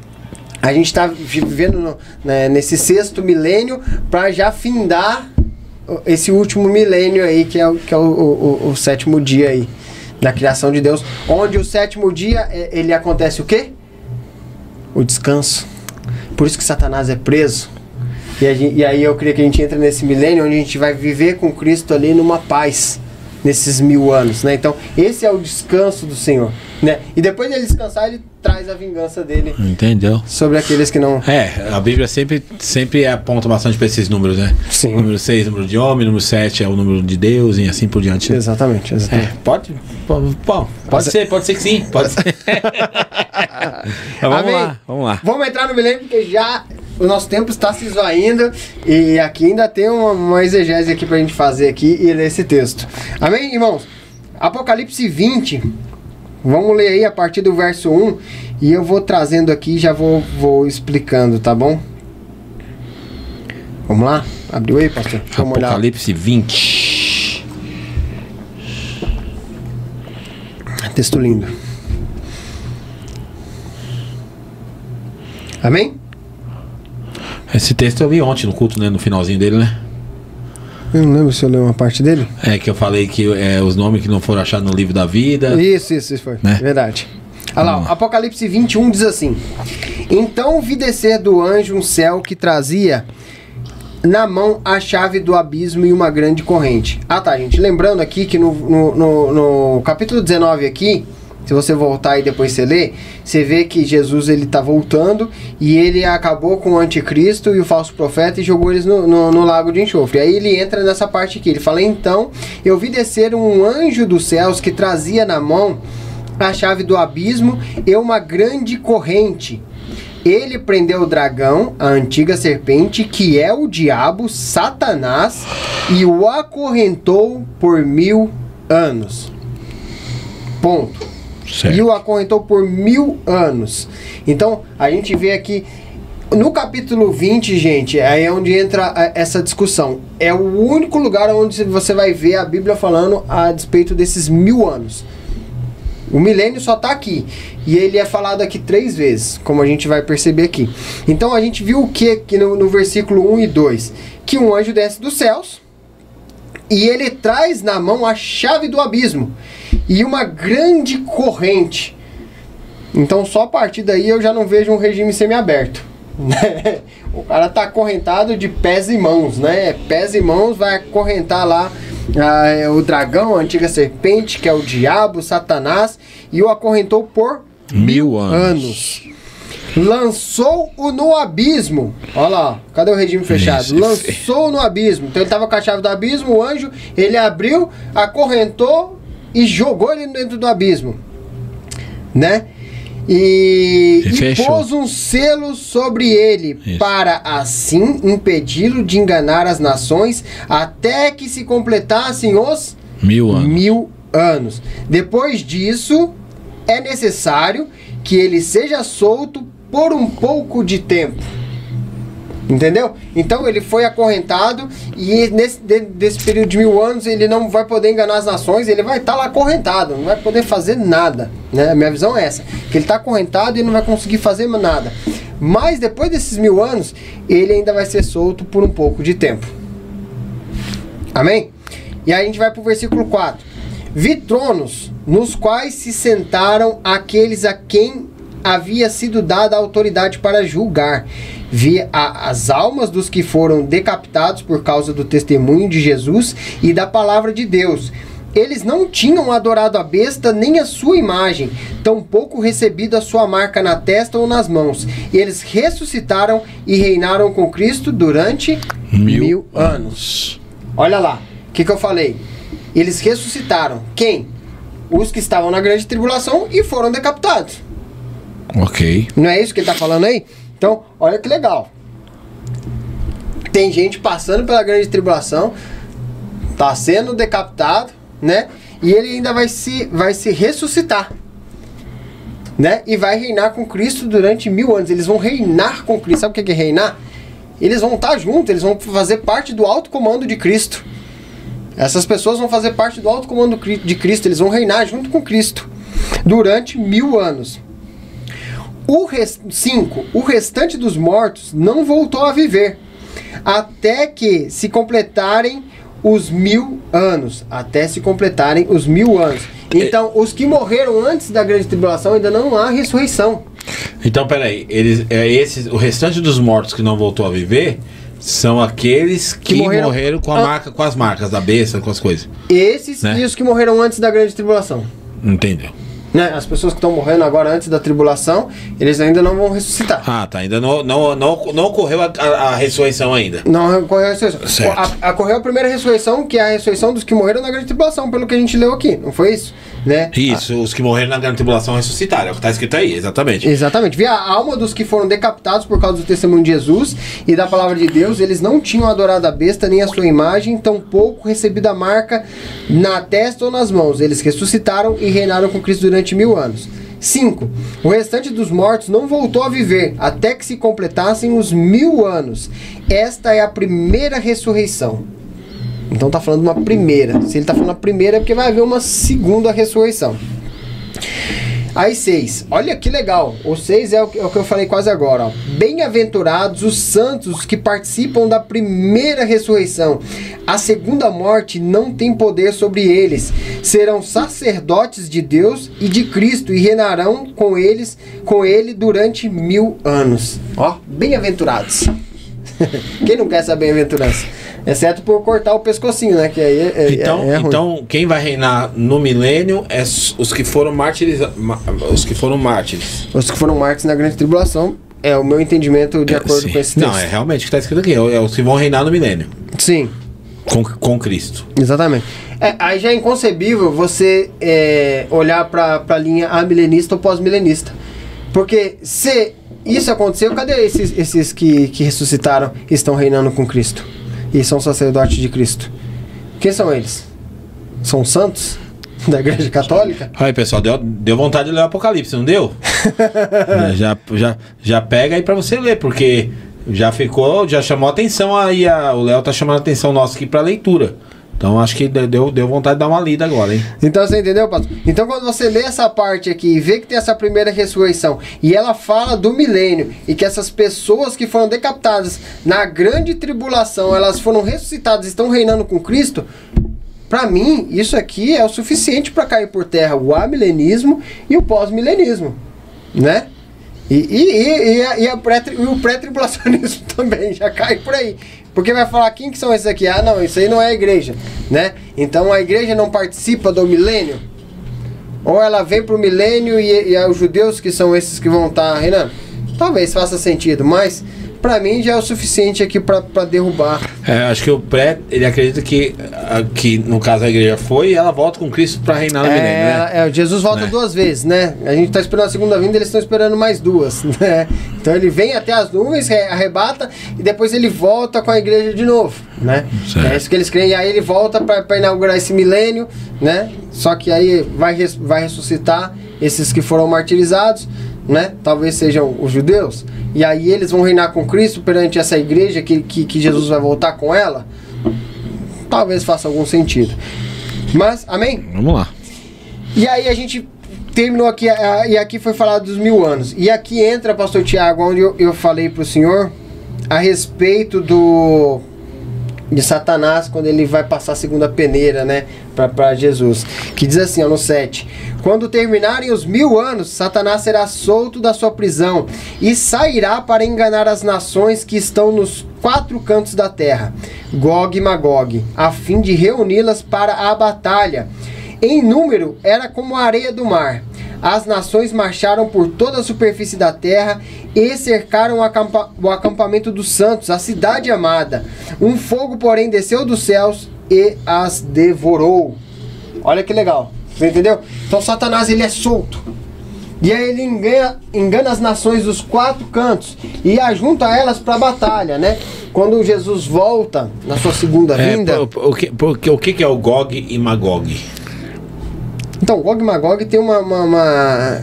a gente está vivendo nesse 6º milênio para já findar esse último milênio aí, que é o 7º dia aí da criação de Deus, onde o 7º dia ele acontece o quê? O descanso. Por isso que Satanás é preso. E aí eu creio que a gente entra nesse milênio onde a gente vai viver com Cristo ali numa paz, nesses 1.000 anos, né? Então esse é o descanso do Senhor, né? E depois dele descansar, ele traz a vingança dele. Entendeu? Sobre aqueles que não... A Bíblia sempre aponta bastante para esses números, né? Sim. Número 6 é o número de homem, número 7 é o número de Deus e assim por diante. Exatamente. Pode ser que sim. Pode ser. Vamos lá. Vamos entrar no milênio, porque já o nosso tempo está se esvaindo e aqui ainda tem uma exegese aqui pra gente fazer aqui e ler esse texto. Amém, irmãos? Apocalipse 20, vamos ler aí a partir do verso 1 e eu vou trazendo aqui e já vou explicando, tá bom? Vamos lá? Abriu aí, pastor? Vamos olhar. Apocalipse 20. Texto lindo. Amém? Esse texto eu li ontem no culto, né? No finalzinho dele, né? Eu não lembro se eu li uma parte dele. Que eu falei que os nomes que não foram achados no livro da vida. Isso foi. Né? Verdade. Olha lá, Apocalipse 21 diz assim: Então vi descer do anjo um céu que trazia na mão a chave do abismo e uma grande corrente. Tá, gente. Lembrando aqui que no capítulo 19 aqui, se você voltar e depois você ler, você vê que Jesus ele tá voltando e ele acabou com o anticristo e o falso profeta e jogou eles no lago de enxofre. Aí ele entra nessa parte aqui, ele fala: então eu vi descer um anjo dos céus que trazia na mão a chave do abismo e uma grande corrente. Ele prendeu o dragão, a antiga serpente, que é o diabo, Satanás, e o acorrentou por 1000 anos. Ponto. Certo. E o acorrentou por 1000 anos. Então, a gente vê aqui, no capítulo 20, gente, aí é onde entra essa discussão. É o único lugar onde você vai ver a Bíblia falando a despeito desses 1000 anos. O milênio só está aqui. E ele é falado aqui 3 vezes, como a gente vai perceber aqui. Então a gente viu o que no versículo 1 e 2? Que um anjo desce dos céus e ele traz na mão a chave do abismo e uma grande corrente. Então só a partir daí eu já não vejo um regime semiaberto. O cara está acorrentado de pés e mãos, né? Pés e mãos, vai acorrentar lá o dragão, a antiga serpente, que é o diabo, Satanás, e o acorrentou por 1000 anos. Lançou-o no abismo. Olha lá, cadê o regime fechado? Lançou-o no abismo. Então ele estava com a chave do abismo, o anjo, ele abriu, acorrentou e jogou ele dentro do abismo, né? E pôs um selo sobre ele. Isso. Para assim impedi-lo de enganar as nações até que se completassem os 1000 anos. 1000 anos. Depois disso, é necessário que ele seja solto por um pouco de tempo. Entendeu? Então ele foi acorrentado e nesse período de 1000 anos ele não vai poder enganar as nações, ele vai estar lá acorrentado, não vai poder fazer nada, né? A minha visão é essa, que ele está acorrentado e não vai conseguir fazer nada. Mas depois desses 1000 anos, ele ainda vai ser solto por um pouco de tempo. Amém? E aí a gente vai para o versículo 4. Vi tronos nos quais se sentaram aqueles a quem havia sido dada a autoridade para julgar. Vi as almas dos que foram decapitados por causa do testemunho de Jesus e da palavra de Deus. Eles não tinham adorado a besta nem a sua imagem, tampouco recebido a sua marca na testa ou nas mãos. Eles ressuscitaram e reinaram com Cristo durante 1000 anos. Olha lá, o que eu falei? Eles ressuscitaram. Quem? Os que estavam na grande tribulação e foram decapitados. Ok. Não é isso que ele está falando aí? Então, olha que legal. Tem gente passando pela grande tribulação, está sendo decapitado, né? E ele ainda vai se ressuscitar, né? E vai reinar com Cristo durante 1000 anos. Eles vão reinar com Cristo. Sabe o que é reinar? Eles vão estar juntos, eles vão fazer parte do alto comando de Cristo. Essas pessoas vão fazer parte do alto comando de Cristo. Eles vão reinar junto com Cristo durante 1000 anos. 5. O restante dos mortos não voltou a viver até que se completarem os 1000 anos. Até se completarem os 1000 anos. Então, os que morreram antes da grande tribulação ainda não há ressurreição. Então, peraí, o restante dos mortos que não voltou a viver são aqueles que morreram com a marca, com as marcas da besta, com as coisas. Esses, né? E os que morreram antes da grande tribulação. Entendeu? Né? As pessoas que estão morrendo agora antes da tribulação, eles ainda não vão ressuscitar. Ah, tá. Ainda não ocorreu a ressurreição ainda. Não ocorreu a ressurreição. Certo. Ocorreu a primeira ressurreição, que é a ressurreição dos que morreram na grande tribulação, pelo que a gente leu aqui, não foi isso? Né? Isso, os que morreram na grande tribulação ressuscitaram, é o que está escrito aí, exatamente. Exatamente. Vi a alma dos que foram decapitados por causa do testemunho de Jesus e da palavra de Deus. Eles não tinham adorado a besta nem a sua imagem, tampouco recebido a marca na testa ou nas mãos. Eles ressuscitaram e reinaram com Cristo durante 1000 anos. 5. O restante dos mortos não voltou a viver até que se completassem os 1000 anos. Esta é a primeira ressurreição. Então tá falando de uma primeira. Se ele tá falando a primeira é porque vai haver uma segunda ressurreição. Aí 6. Olha que legal. O 6 é o que eu falei quase agora. Ó. Bem-aventurados os santos que participam da primeira ressurreição. A segunda morte não tem poder sobre eles. Serão sacerdotes de Deus e de Cristo e reinarão com ele durante 1000 anos. Ó, bem-aventurados. Quem não quer essa bem-aventurança? Exceto por cortar o pescocinho, né? Que aí é ruim. Então, quem vai reinar no milênio é os que foram mártires. Os que foram mártires. Os que foram mártires na grande tribulação, é o meu entendimento de acordo com esse texto. Não, é realmente o que está escrito aqui. É os que vão reinar no milênio. Sim. Com Cristo. Exatamente. Aí já é inconcebível você olhar para a linha amilenista ou pós-milenista. Porque se isso aconteceu, cadê esses que ressuscitaram e estão reinando com Cristo? E são sacerdotes de Cristo? Quem são eles? São santos da Igreja Católica? Aí, pessoal, deu vontade de ler o Apocalipse, não deu? já pega aí pra você ler, porque já chamou a atenção aí, o Léo tá chamando a atenção nossa aqui pra leitura. Então acho que deu vontade de dar uma lida agora, hein? Então você entendeu, pastor? Então quando você lê essa parte aqui e vê que tem essa primeira ressurreição e ela fala do milênio e que essas pessoas que foram decapitadas na grande tribulação, elas foram ressuscitadas e estão reinando com Cristo, pra mim isso aqui é o suficiente para cair por terra o amilenismo e o pós-milenismo, né? E o pré-tribulacionismo também já cai por aí. Porque vai falar, quem que são esses aqui? Ah, não, isso aí não é a igreja, né? Então a igreja não participa do milênio? Ou ela vem pro milênio e é os judeus que são esses que vão estar reinando? Talvez faça sentido, mas pra mim já é o suficiente aqui pra derrubar. Acho que o ele acredita que no caso a igreja foi e ela volta com Cristo pra reinar no milênio, né? Jesus volta duas vezes, né? A gente tá esperando a segunda vinda, eles estão esperando mais duas, né? Então ele vem até as nuvens, arrebata e depois ele volta com a igreja de novo, né? É isso que eles creem. E aí ele volta pra inaugurar esse milênio, né? Só que aí vai ressuscitar esses que foram martirizados, né? Talvez sejam os judeus. E aí eles vão reinar com Cristo perante essa igreja que Jesus vai voltar com ela. Talvez faça algum sentido. Mas, amém? Vamos lá. E aí a gente terminou aqui, e aqui foi falado dos 1000 anos. E aqui entra, pastor Tiago, onde eu falei para o senhor a respeito de Satanás, quando ele vai passar a segunda peneira, né, para Jesus, que diz assim, ó, no 7: quando terminarem os 1000 anos, Satanás será solto da sua prisão e sairá para enganar as nações que estão nos 4 cantos da terra, Gog e Magog, a fim de reuni-las para a batalha. Em número era como a areia do mar. As nações marcharam por toda a superfície da terra e cercaram o acampamento dos santos, a cidade amada. Um fogo, porém, desceu dos céus e as devorou. Olha que legal, você entendeu? Então Satanás, ele é solto. E aí ele engana as nações dos 4 cantos e ajunta elas para a batalha, né? Quando Jesus volta na sua segunda vinda... O que é o Gog e Magog? Então, Gog e Magog tem uma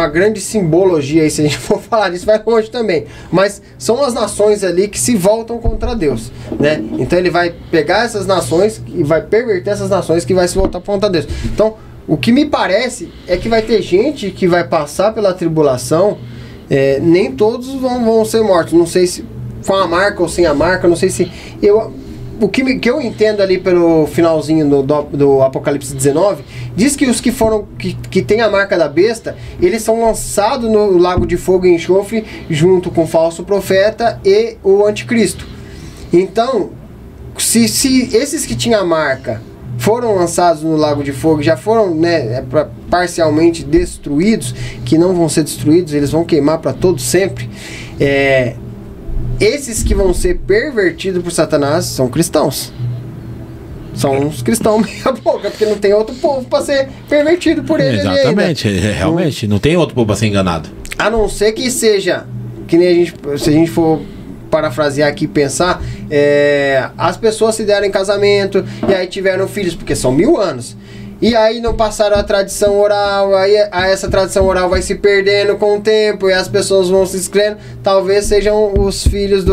grande simbologia aí, se a gente for falar disso, vai longe também. Mas são as nações ali que se voltam contra Deus, né? Então ele vai pegar essas nações e vai perverter essas nações que vai se voltar contra Deus. Então, o que me parece é que vai ter gente que vai passar pela tribulação, nem todos vão ser mortos. Não sei se com a marca ou sem a marca, não sei se... O que eu entendo ali pelo finalzinho do Apocalipse 19, diz que os que tem a marca da besta, eles são lançados no lago de fogo e enxofre junto com o falso profeta e o anticristo. Então, se esses que tinham a marca foram lançados no lago de fogo, já foram, né, parcialmente destruídos, que não vão ser destruídos, eles vão queimar para todo sempre, esses que vão ser pervertidos por Satanás são cristãos. São uns cristãos meia boca, porque não tem outro povo para ser pervertido por ele. Exatamente, realmente, não tem outro povo para ser enganado. A não ser que seja, que nem se a gente for parafrasear aqui e pensar, as pessoas se deram em casamento e aí tiveram filhos, porque são 1000 anos. E aí não passaram a tradição oral, aí essa tradição oral vai se perdendo com o tempo e as pessoas vão se escrevendo. Talvez sejam os filhos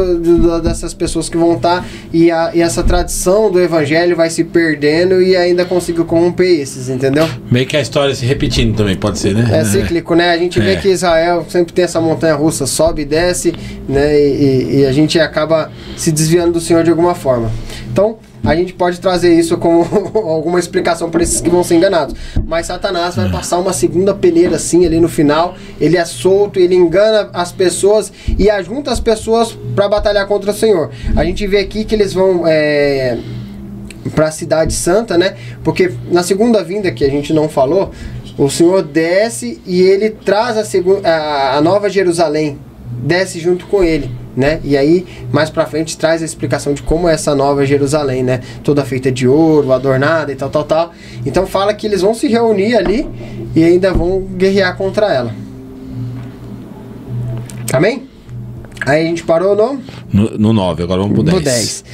dessas pessoas que vão estar e essa tradição do evangelho vai se perdendo e ainda consiga corromper esses, entendeu? Meio que a história se repetindo também, pode ser, né? É cíclico, né? A gente vê que Israel sempre tem essa montanha russa, sobe e desce, né? E a gente acaba se desviando do Senhor de alguma forma. Então, a gente pode trazer isso como alguma explicação para esses que vão ser enganados. Mas Satanás vai passar uma segunda peneira assim ali no final. Ele é solto, ele engana as pessoas e ajunta as pessoas para batalhar contra o Senhor. A gente vê aqui que eles vão para a cidade santa, né? Porque na segunda vinda, que a gente não falou, o Senhor desce e ele traz a Nova Jerusalém, desce junto com ele, né? E aí, mais pra frente, traz a explicação de como é essa Nova Jerusalém, né? Toda feita de ouro, adornada e tal. Então fala que eles vão se reunir ali e ainda vão guerrear contra ela. Amém? Aí a gente parou no 9, agora vamos pro 10. No 10.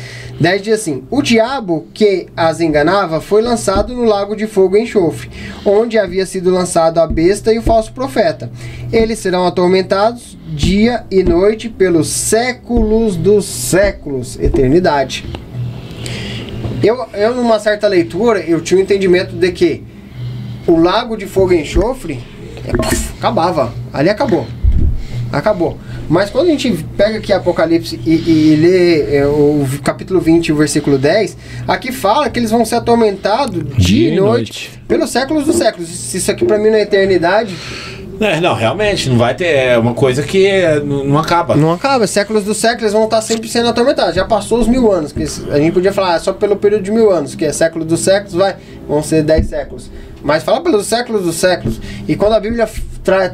10 diz assim: o diabo que as enganava foi lançado no lago de fogo e enxofre, onde havia sido lançado a besta e o falso profeta. Eles serão atormentados dia e noite pelos séculos dos séculos, eternidade. Eu numa certa leitura, eu tinha um entendimento de que o lago de fogo e enxofre acabava, ali acabou. Mas quando a gente pega aqui Apocalipse e lê o capítulo 20, o versículo 10, aqui fala que eles vão ser atormentados dia e noite pelos séculos dos séculos. Se isso aqui pra mim na eternidade... Não, realmente, não vai ter, é uma coisa que não acaba. Não acaba, séculos dos séculos eles vão estar sempre sendo atormentados. Já passou os 1000 anos, que a gente podia falar só pelo período de 1000 anos, que é século dos séculos, vão ser 10 séculos. Mas fala pelos séculos dos séculos. E quando a Bíblia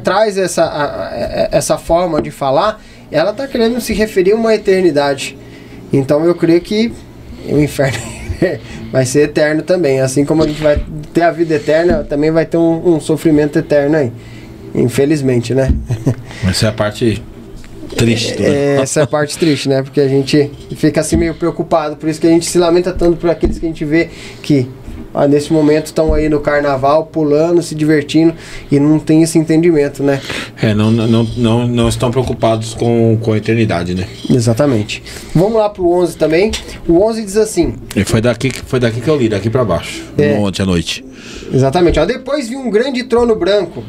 traz essa forma de falar, ela está querendo se referir a uma eternidade. Então eu creio que o inferno vai ser eterno também. Assim como a gente vai ter a vida eterna, também vai ter um sofrimento eterno aí. Infelizmente, né? Essa é a parte triste. Essa é a parte triste, né? Porque a gente fica assim meio preocupado. Por isso que a gente se lamenta tanto por aqueles que a gente vê que nesse momento estão aí no carnaval, pulando, se divertindo e não tem esse entendimento, né? Não estão preocupados com a eternidade, né? Exatamente. Vamos lá pro 11 também. O 11 diz assim... Foi daqui que eu li, daqui pra baixo. Ontem à noite. Exatamente. Depois vi um grande trono branco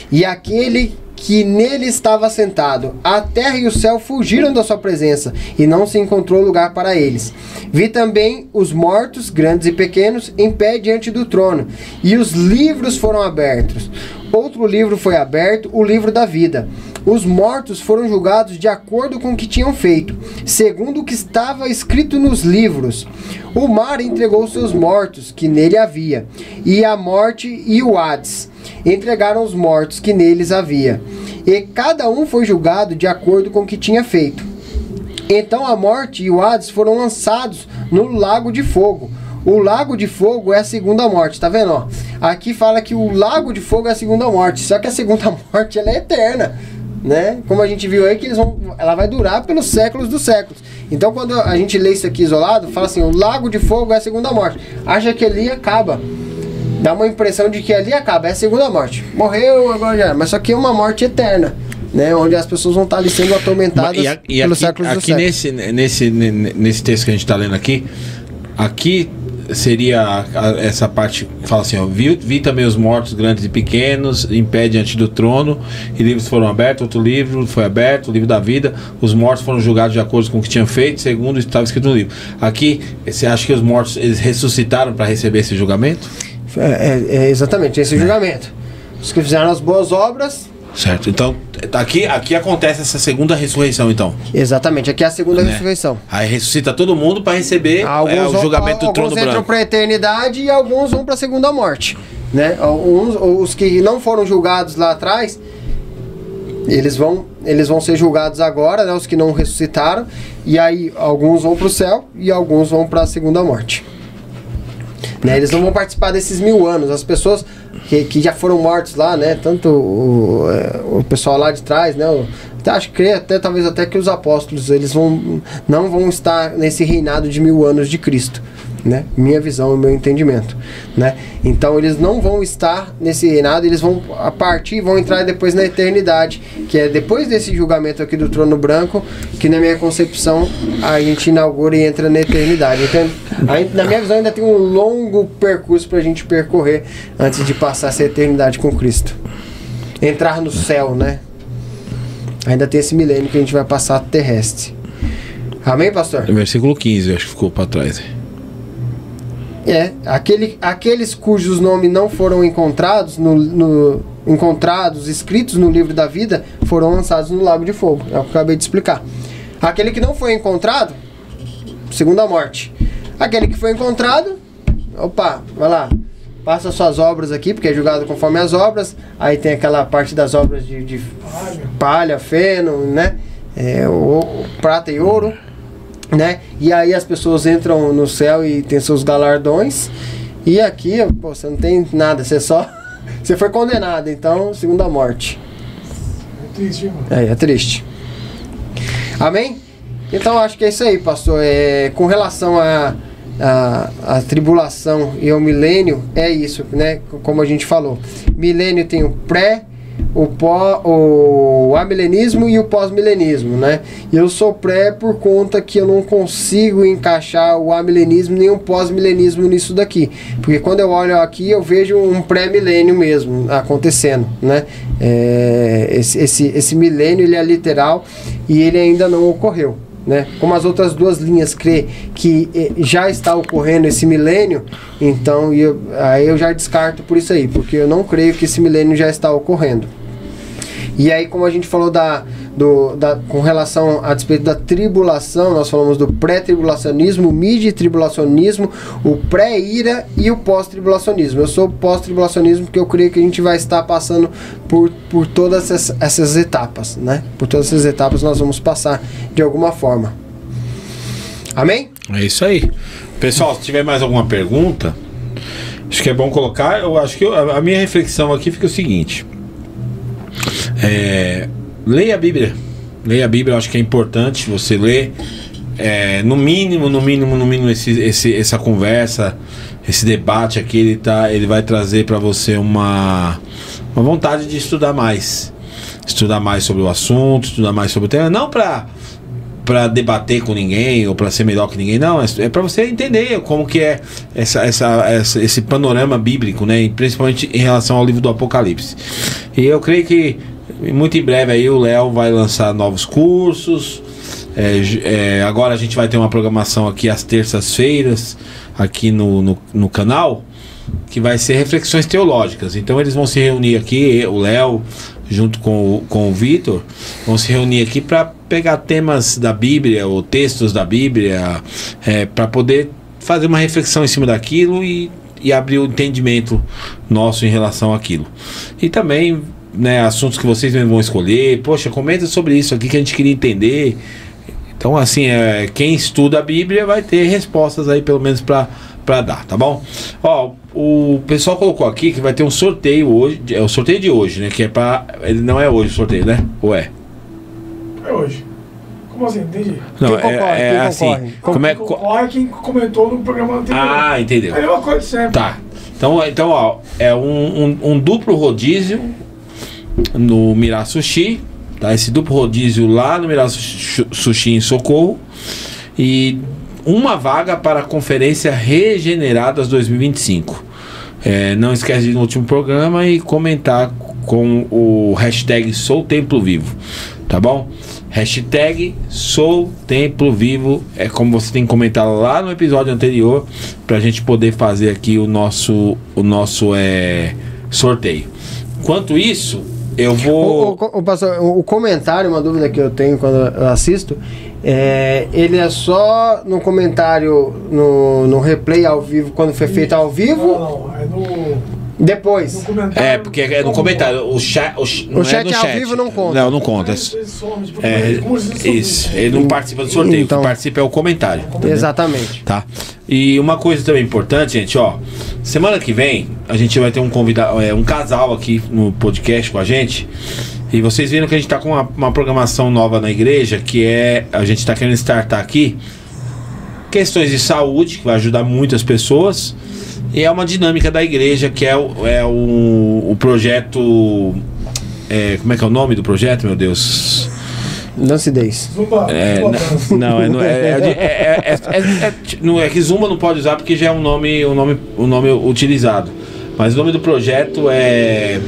e aquele que nele estava sentado. A terra e o céu fugiram da sua presença e não se encontrou lugar para eles. Vi também os mortos, grandes e pequenos, em pé diante do trono, e os livros foram abertos. Outro livro foi aberto, o livro da vida. Os mortos foram julgados de acordo com o que tinham feito, segundo o que estava escrito nos livros. O mar entregou seus mortos, que nele havia, e a morte e o Hades entregaram os mortos que neles havia. E cada um foi julgado de acordo com o que tinha feito. Então a morte e o Hades foram lançados no lago de fogo. O lago de fogo é a segunda morte, tá vendo? Ó, aqui fala que o lago de fogo é a segunda morte, só que a segunda morte ela é eterna, né? Como a gente viu aí que ela vai durar pelos séculos dos séculos. Então quando a gente lê isso aqui isolado, fala assim, o lago de fogo é a segunda morte. Acha que ali acaba. Dá uma impressão de que ali acaba, é a segunda morte. Morreu, agora já era. Mas só que é uma morte eterna, né? Onde as pessoas vão estar ali sendo atormentadas pelos séculos dos séculos. Nesse texto que a gente está lendo aqui seria essa parte que fala assim, ó, vi também os mortos grandes e pequenos em pé diante do trono, e livros foram abertos, outro livro foi aberto, o livro da vida. Os mortos foram julgados de acordo com o que tinham feito, segundo estava escrito no livro. Aqui, você acha que os mortos eles ressuscitaram para receber esse julgamento? Exatamente, esse julgamento. Os que fizeram as boas obras. Certo, então aqui acontece essa segunda ressurreição, então. Exatamente, aqui é a segunda ressurreição. Aí ressuscita todo mundo para receber o julgamento do trono branco. Alguns entram para a eternidade e alguns vão para a segunda morte, né? Os que não foram julgados lá atrás, eles vão ser julgados agora, né? Os que não ressuscitaram, e aí alguns vão para o céu e alguns vão para a segunda morte. Né? Eles não vão participar desses 1000 anos. As pessoas que já foram mortos lá, né? Tanto o pessoal lá de trás, né? Acho que talvez até que os apóstolos eles não vão estar nesse reinado de 1000 anos de Cristo, né? Minha visão, meu entendimento, né? Então eles não vão estar nesse reinado, eles vão vão entrar depois na eternidade, que é depois desse julgamento aqui do trono branco, que na minha concepção a gente inaugura e entra na eternidade. Então, na minha visão ainda tem um longo percurso pra gente percorrer antes de passar essa eternidade com Cristo. Entrar no céu, né? Ainda tem esse milênio que a gente vai passar terrestre. Amém, pastor? Versículo 15, eu acho que ficou para trás. Aqueles cujos nomes não foram encontrados, escritos no livro da vida, foram lançados no lago de fogo. É o que eu acabei de explicar. Aquele que não foi encontrado, segunda morte. Aquele que foi encontrado, opa, vai lá, passa suas obras aqui, porque é julgado conforme as obras. Aí tem aquela parte das obras de palha, feno, né? Prata e ouro, né? E aí as pessoas entram no céu e tem seus galardões. E aqui, pô, você não tem nada, você foi condenado, então, segunda morte. É triste, irmão. É triste. Amém? Então acho que é isso aí, pastor. Com relação a tribulação e ao milênio, é isso, né? Como a gente falou, milênio tem o pré, o amilenismo e o pós-milenismo, né? E eu sou pré por conta que eu não consigo encaixar o amilenismo nem o pós-milenismo nisso daqui, porque quando eu olho aqui eu vejo um pré-milênio mesmo acontecendo, né? Esse milênio, ele é literal e ele ainda não ocorreu, né? Como as outras duas linhas crê que já está ocorrendo esse milênio, então aí eu já descarto por isso aí, porque eu não creio que esse milênio já está ocorrendo. E aí, como a gente falou com relação a respeito da tribulação, nós falamos do pré-tribulacionismo, o mid-tribulacionismo, o pré-ira e o pós-tribulacionismo. Eu sou pós-tribulacionismo porque eu creio que a gente vai estar passando por todas essas etapas, né? Por todas essas etapas nós vamos passar de alguma forma. Amém? É isso aí. Pessoal, se tiver mais alguma pergunta, acho que é bom colocar. Eu acho que a minha reflexão aqui fica o seguinte. Leia a Bíblia. Leia a Bíblia, eu acho que é importante você ler. No mínimo, essa conversa, esse debate aqui, ele vai trazer para você uma vontade de estudar mais sobre o assunto, estudar mais sobre o tema, não para debater com ninguém ou para ser melhor que ninguém, não, é para você entender como que é esse panorama bíblico, né, principalmente em relação ao livro do Apocalipse. E eu creio que muito em breve aí o Léo vai lançar novos cursos. Agora a gente vai ter uma programação aqui às terças-feiras aqui no canal, que vai ser reflexões teológicas. Então eles vão se reunir aqui, o Léo junto com o Vitor, vão se reunir aqui para pegar temas da Bíblia ou textos da Bíblia, para poder fazer uma reflexão em cima daquilo e abrir o entendimento nosso em relação àquilo. E também, né, assuntos que vocês mesmos vão escolher. Poxa, comenta sobre isso aqui que a gente queria entender. Então, assim, quem estuda a Bíblia vai ter respostas aí, pelo menos para dar, tá bom? Ó, o pessoal colocou aqui que vai ter um sorteio hoje. É o sorteio de hoje, né? Que é pra. Ele não é hoje o sorteio, né? Ou é? É hoje. Como assim? Entendi. Não, quem concorre, quem assim. concorre? Concorre quem comentou no programa anterior. Ah, entendeu. É uma coisa sempre. Tá. Então, ó, é um duplo rodízio no Mirar Sushi, tá? Esse duplo rodízio lá no Mirar Sushi em Socorro, e uma vaga para a Conferência Regeneradas 2025. Não esquece de ir no último programa e comentar com o hashtag Sou Templo Vivo, tá bom? Hashtag Sou Templo Vivo, é como você tem que comentar lá no episódio anterior, pra gente poder fazer aqui o nosso sorteio. Enquanto isso, eu vou... Pastor, o comentário, uma dúvida que eu tenho quando eu assisto, ele é só no comentário, no replay ao vivo, quando foi feito ao vivo? Não, é no... Depois. No comentário, porque é no comentário. O chat ao vivo não conta. Não conta. Isso. Ele não participa do sorteio. Então, o que participa é o comentário. Exatamente. Tá. E uma coisa também importante, gente, ó. Semana que vem a gente vai ter um convidado, um casal aqui no podcast com a gente. E vocês viram que a gente tá com uma programação nova na igreja, que a gente tá querendo startar aqui questões de saúde, que vai ajudar muitas pessoas. E é uma dinâmica da igreja, que é o projeto... como é que é o nome do projeto, meu Deus? Lancidez. Zumba. Não é que Zumba não pode usar porque já é um nome utilizado. Mas o nome do projeto é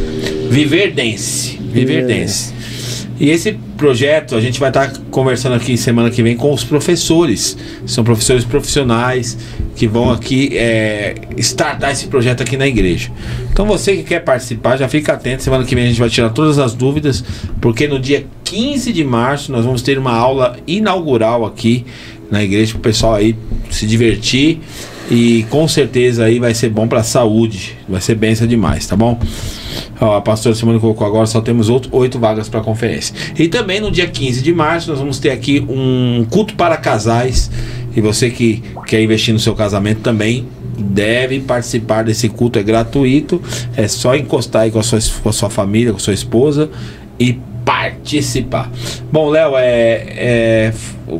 Viver Dance. Viver Dance. E esse projeto a gente vai estar conversando aqui semana que vem com os professores. São professores profissionais que vão aqui startar esse projeto aqui na igreja. Então você que quer participar, já fica atento. Semana que vem a gente vai tirar todas as dúvidas, porque no dia 15 de março nós vamos ter uma aula inaugural aqui na igreja para o pessoal aí se divertir. E com certeza aí vai ser bom para a saúde. Vai ser bênção demais, tá bom? Ó, a pastora Simone colocou agora, só temos 8 vagas para a conferência. E também no dia 15 de março nós vamos ter aqui um culto para casais. E você que quer investir no seu casamento também deve participar desse culto. É gratuito. É só encostar aí com a sua família, com a sua esposa e participar. Bom, Léo,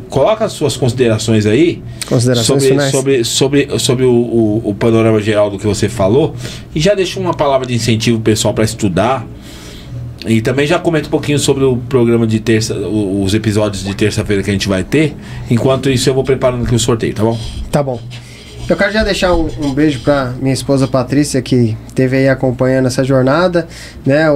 coloca as suas considerações aí sobre o panorama geral do que você falou, e já deixa uma palavra de incentivo pessoal para estudar, e também já comenta um pouquinho sobre o programa de terça, os episódios de terça-feira que a gente vai ter. Enquanto isso eu vou preparando aqui o sorteio, tá bom? Tá bom. Eu quero já deixar um beijo para minha esposa Patrícia, que esteve aí acompanhando essa jornada, né?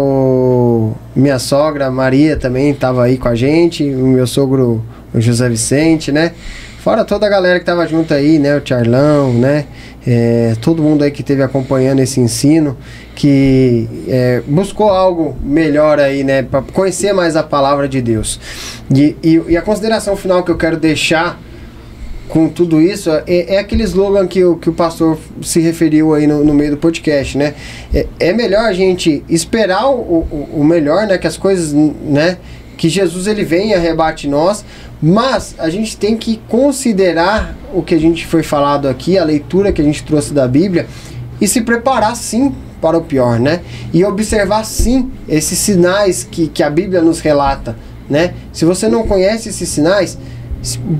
Minha sogra Maria também estava aí com a gente, o meu sogro o José Vicente, né? Fora toda a galera que estava junto aí, né? O Charlão, né? Todo mundo aí que esteve acompanhando esse ensino, que buscou algo melhor aí, né? Para conhecer mais a palavra de Deus. E a consideração final que eu quero deixar com tudo isso é aquele slogan que o pastor se referiu aí no meio do podcast, né? É melhor a gente esperar o melhor, né? Que as coisas, né? Que Jesus ele vem e arrebate nós, mas a gente tem que considerar o que a gente foi falado aqui, a leitura que a gente trouxe da Bíblia, e se preparar sim para o pior, né? E observar sim esses sinais que a Bíblia nos relata, né? Se você não conhece esses sinais,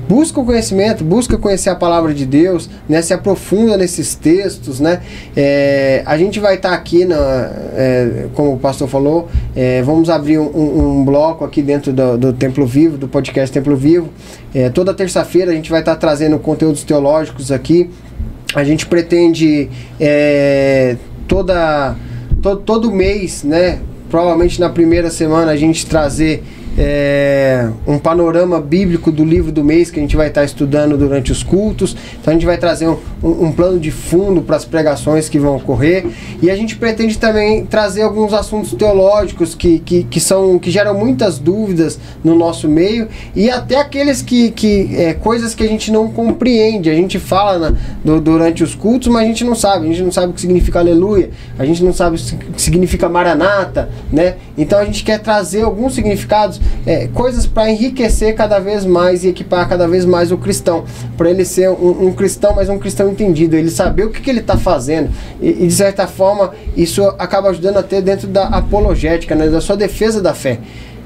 busca o conhecimento, busca conhecer a palavra de Deus, né? Se aprofunda nesses textos, né? A gente vai estar aqui, como o pastor falou, vamos abrir um bloco aqui dentro do Templo Vivo, do podcast Templo Vivo. Toda terça-feira a gente vai estar trazendo conteúdos teológicos aqui. A gente pretende todo mês, né? Provavelmente na primeira semana a gente trazer um panorama bíblico do livro do mês que a gente vai estar estudando durante os cultos. Então a gente vai trazer um plano de fundo para as pregações que vão ocorrer, e a gente pretende também trazer alguns assuntos teológicos que geram muitas dúvidas no nosso meio, e até aqueles coisas que a gente não compreende. A gente fala durante os cultos, mas a gente não sabe o que significa aleluia, a gente não sabe o que significa maranata, né? Então a gente quer trazer alguns significados, coisas para enriquecer cada vez mais e equipar cada vez mais o cristão, para ele ser um cristão, mas um cristão entendido, ele saber o que ele está fazendo, e de certa forma isso acaba ajudando até dentro da apologética, né, da sua defesa da fé.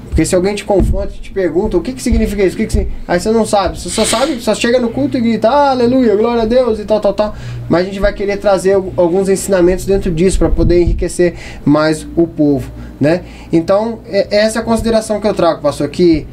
Porque se alguém te confronta e te pergunta o que significa isso, aí você não sabe, você só chega no culto e grita aleluia, glória a Deus e tal. Mas a gente vai querer trazer alguns ensinamentos dentro disso para poder enriquecer mais o povo, né? Então essa é a consideração que eu trago, pastor, que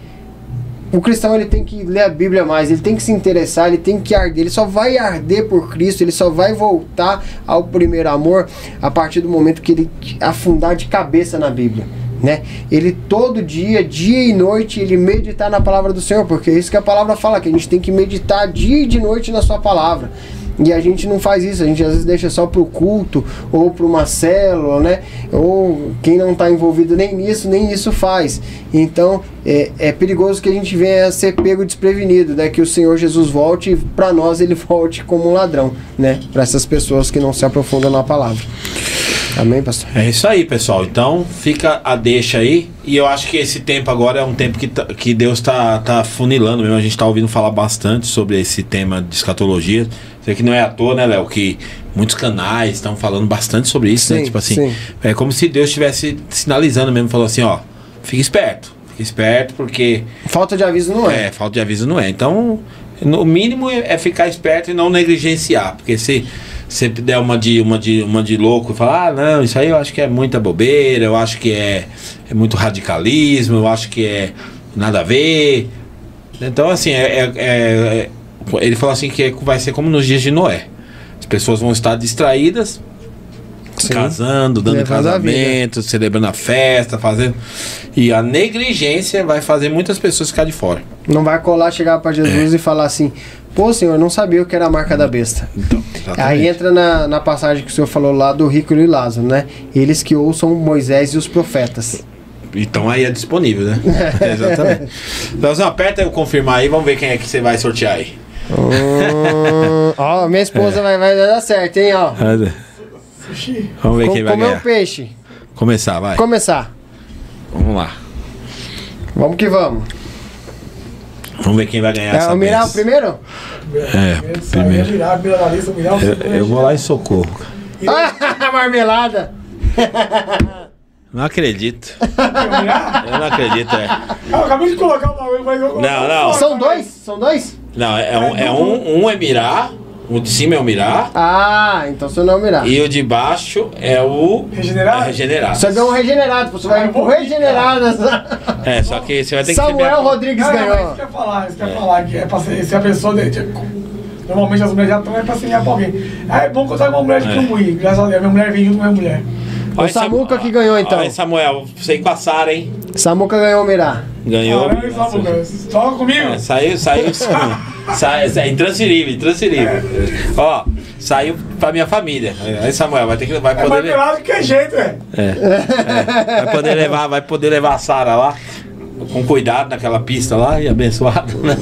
o cristão ele tem que ler a Bíblia mais, ele tem que se interessar, ele tem que arder, ele só vai arder por Cristo, ele só vai voltar ao primeiro amor a partir do momento que ele afundar de cabeça na Bíblia, né? Ele todo dia e noite, ele meditar na palavra do Senhor, porque é isso que a palavra fala, que a gente tem que meditar dia e de noite na sua palavra. E a gente não faz isso, a gente às vezes deixa só pro culto ou para uma célula, né? Ou quem não está envolvido nem isso faz. Então é perigoso que a gente venha a ser pego desprevenido, né? Que o Senhor Jesus volte e para nós ele volte como um ladrão, né? Para essas pessoas que não se aprofundam na palavra. Amém, pastor? É isso aí, pessoal. Então fica a deixa aí. E eu acho que esse tempo agora é um tempo que Deus tá funilando mesmo. A gente tá ouvindo falar bastante sobre esse tema de escatologia. Sei que não é à toa, né, Léo? Que muitos canais estão falando bastante sobre isso, né? Tipo assim, sim. É como se Deus estivesse sinalizando mesmo. Falou assim, ó, fica esperto porque... Falta de aviso não é. Falta de aviso não é. Então, no mínimo é ficar esperto e não negligenciar. Porque se você der uma de louco e falar, não, isso aí eu acho que é muita bobeira, eu acho que é muito radicalismo, eu acho que é nada a ver. Então, assim, ele falou assim que vai ser como nos dias de Noé. As pessoas vão estar distraídas, sim, casando, dando casamento, celebrando a festa, fazendo... E a negligência vai fazer muitas pessoas ficar de fora. Não vai chegar para Jesus e falar assim, Pô, senhor, eu não sabia o que era a marca da besta. Então, Aí entra na passagem que o senhor falou lá do rico e Lázaro, né? Eles que ouçam Moisés e os profetas. Então aí é disponível, né? Exatamente. Então, aperta eu confirmar aí, vamos ver quem é que você vai sortear aí. Ó, minha esposa vai dar certo, hein, ó. Sushi. Vamos ver quem vai Comer ganhar. um peixe. Começar, vai. Começar. Vamos lá. Vamos que vamos. Vamos ver quem vai ganhar É essa o Miral benção. primeiro? Primeiro. Mirar da lista, mirar o Eu vou lá em Socorro. Ah, marmelada. Não acredito. mirar? Eu não acredito, é. Eu acabei de colocar o bagulho, mas eu Não. São dois? São dois? Não, um é mirar, o de cima é o mirar, Ah, então você não é o Mirar. e o de baixo é o Regenerado? regenerado. Você deu um regenerado, você vai pro regenerado. É, só que você vai ter que Samuel Rodrigues Não, ganhou. isso que eu ia falar, que é pra ser, se a pessoa... Normalmente as mulheres já estão, é pra semear pra alguém. É bom contar uma mulher de Cambuí, graças a Deus, minha mulher vem junto com a minha mulher. O Samuca que ganhou, então. Olha, Samuel, você com a Sara, hein? Samuca ganhou o Mirar. Ganhou. Caramba, Samuca, toca comigo. É, saiu é intransferível. Ó, saiu pra minha família. Aí Samuel vai poder mais pelado que é jeito, vai poder levar a Sara lá com cuidado naquela pista lá e abençoado, né?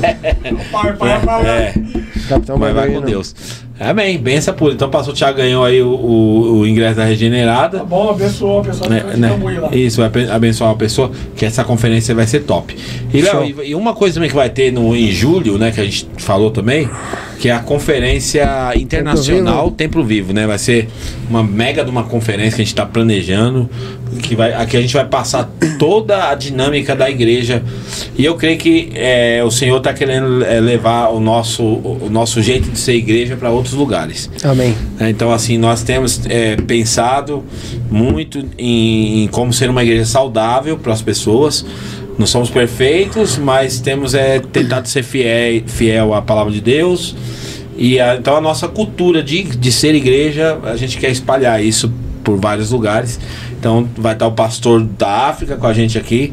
Capitão Mas vai com Barbarino. Deus. Amém, benção pura. Então pastor Thiago ganhou aí o ingresso da Regenerada. Tá bom, abençoou a pessoa Né, de Cambuí lá. Isso, vai abençoar a pessoa, que essa conferência vai ser top. E, Léo, e uma coisa também que vai ter em julho, né, que a gente falou também, que é a conferência internacional Templo Vivo, né? Vai ser uma mega de uma conferência que a gente está planejando, aqui a gente vai passar toda a dinâmica da igreja. E eu creio que o Senhor está querendo levar o nosso jeito de ser igreja para outros lugares. Amém. Então, assim, nós temos pensado muito em como ser uma igreja saudável para as pessoas. Não somos perfeitos, mas temos tentado ser fiel à palavra de Deus. E então a nossa cultura de ser igreja, a gente quer espalhar isso por vários lugares. Então vai estar o pastor da África com a gente aqui,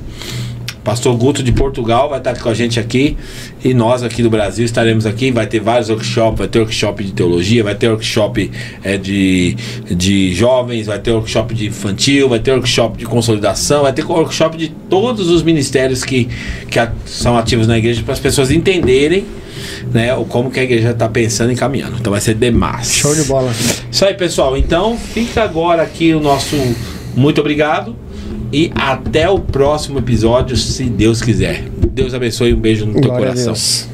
pastor Guto de Portugal vai estar com a gente aqui, e nós aqui do Brasil estaremos aqui. Vai ter vários workshops, vai ter workshop de teologia, vai ter workshop de jovens, vai ter workshop de infantil, vai ter workshop de consolidação, vai ter workshop de todos os ministérios que são ativos na igreja, para as pessoas entenderem, né, como que a igreja está pensando e caminhando. Então vai ser demais. Show de bola. Isso aí, pessoal. Então fica agora aqui o nosso muito obrigado e até o próximo episódio, se Deus quiser. Deus abençoe, um beijo no teu Glória a coração. Deus.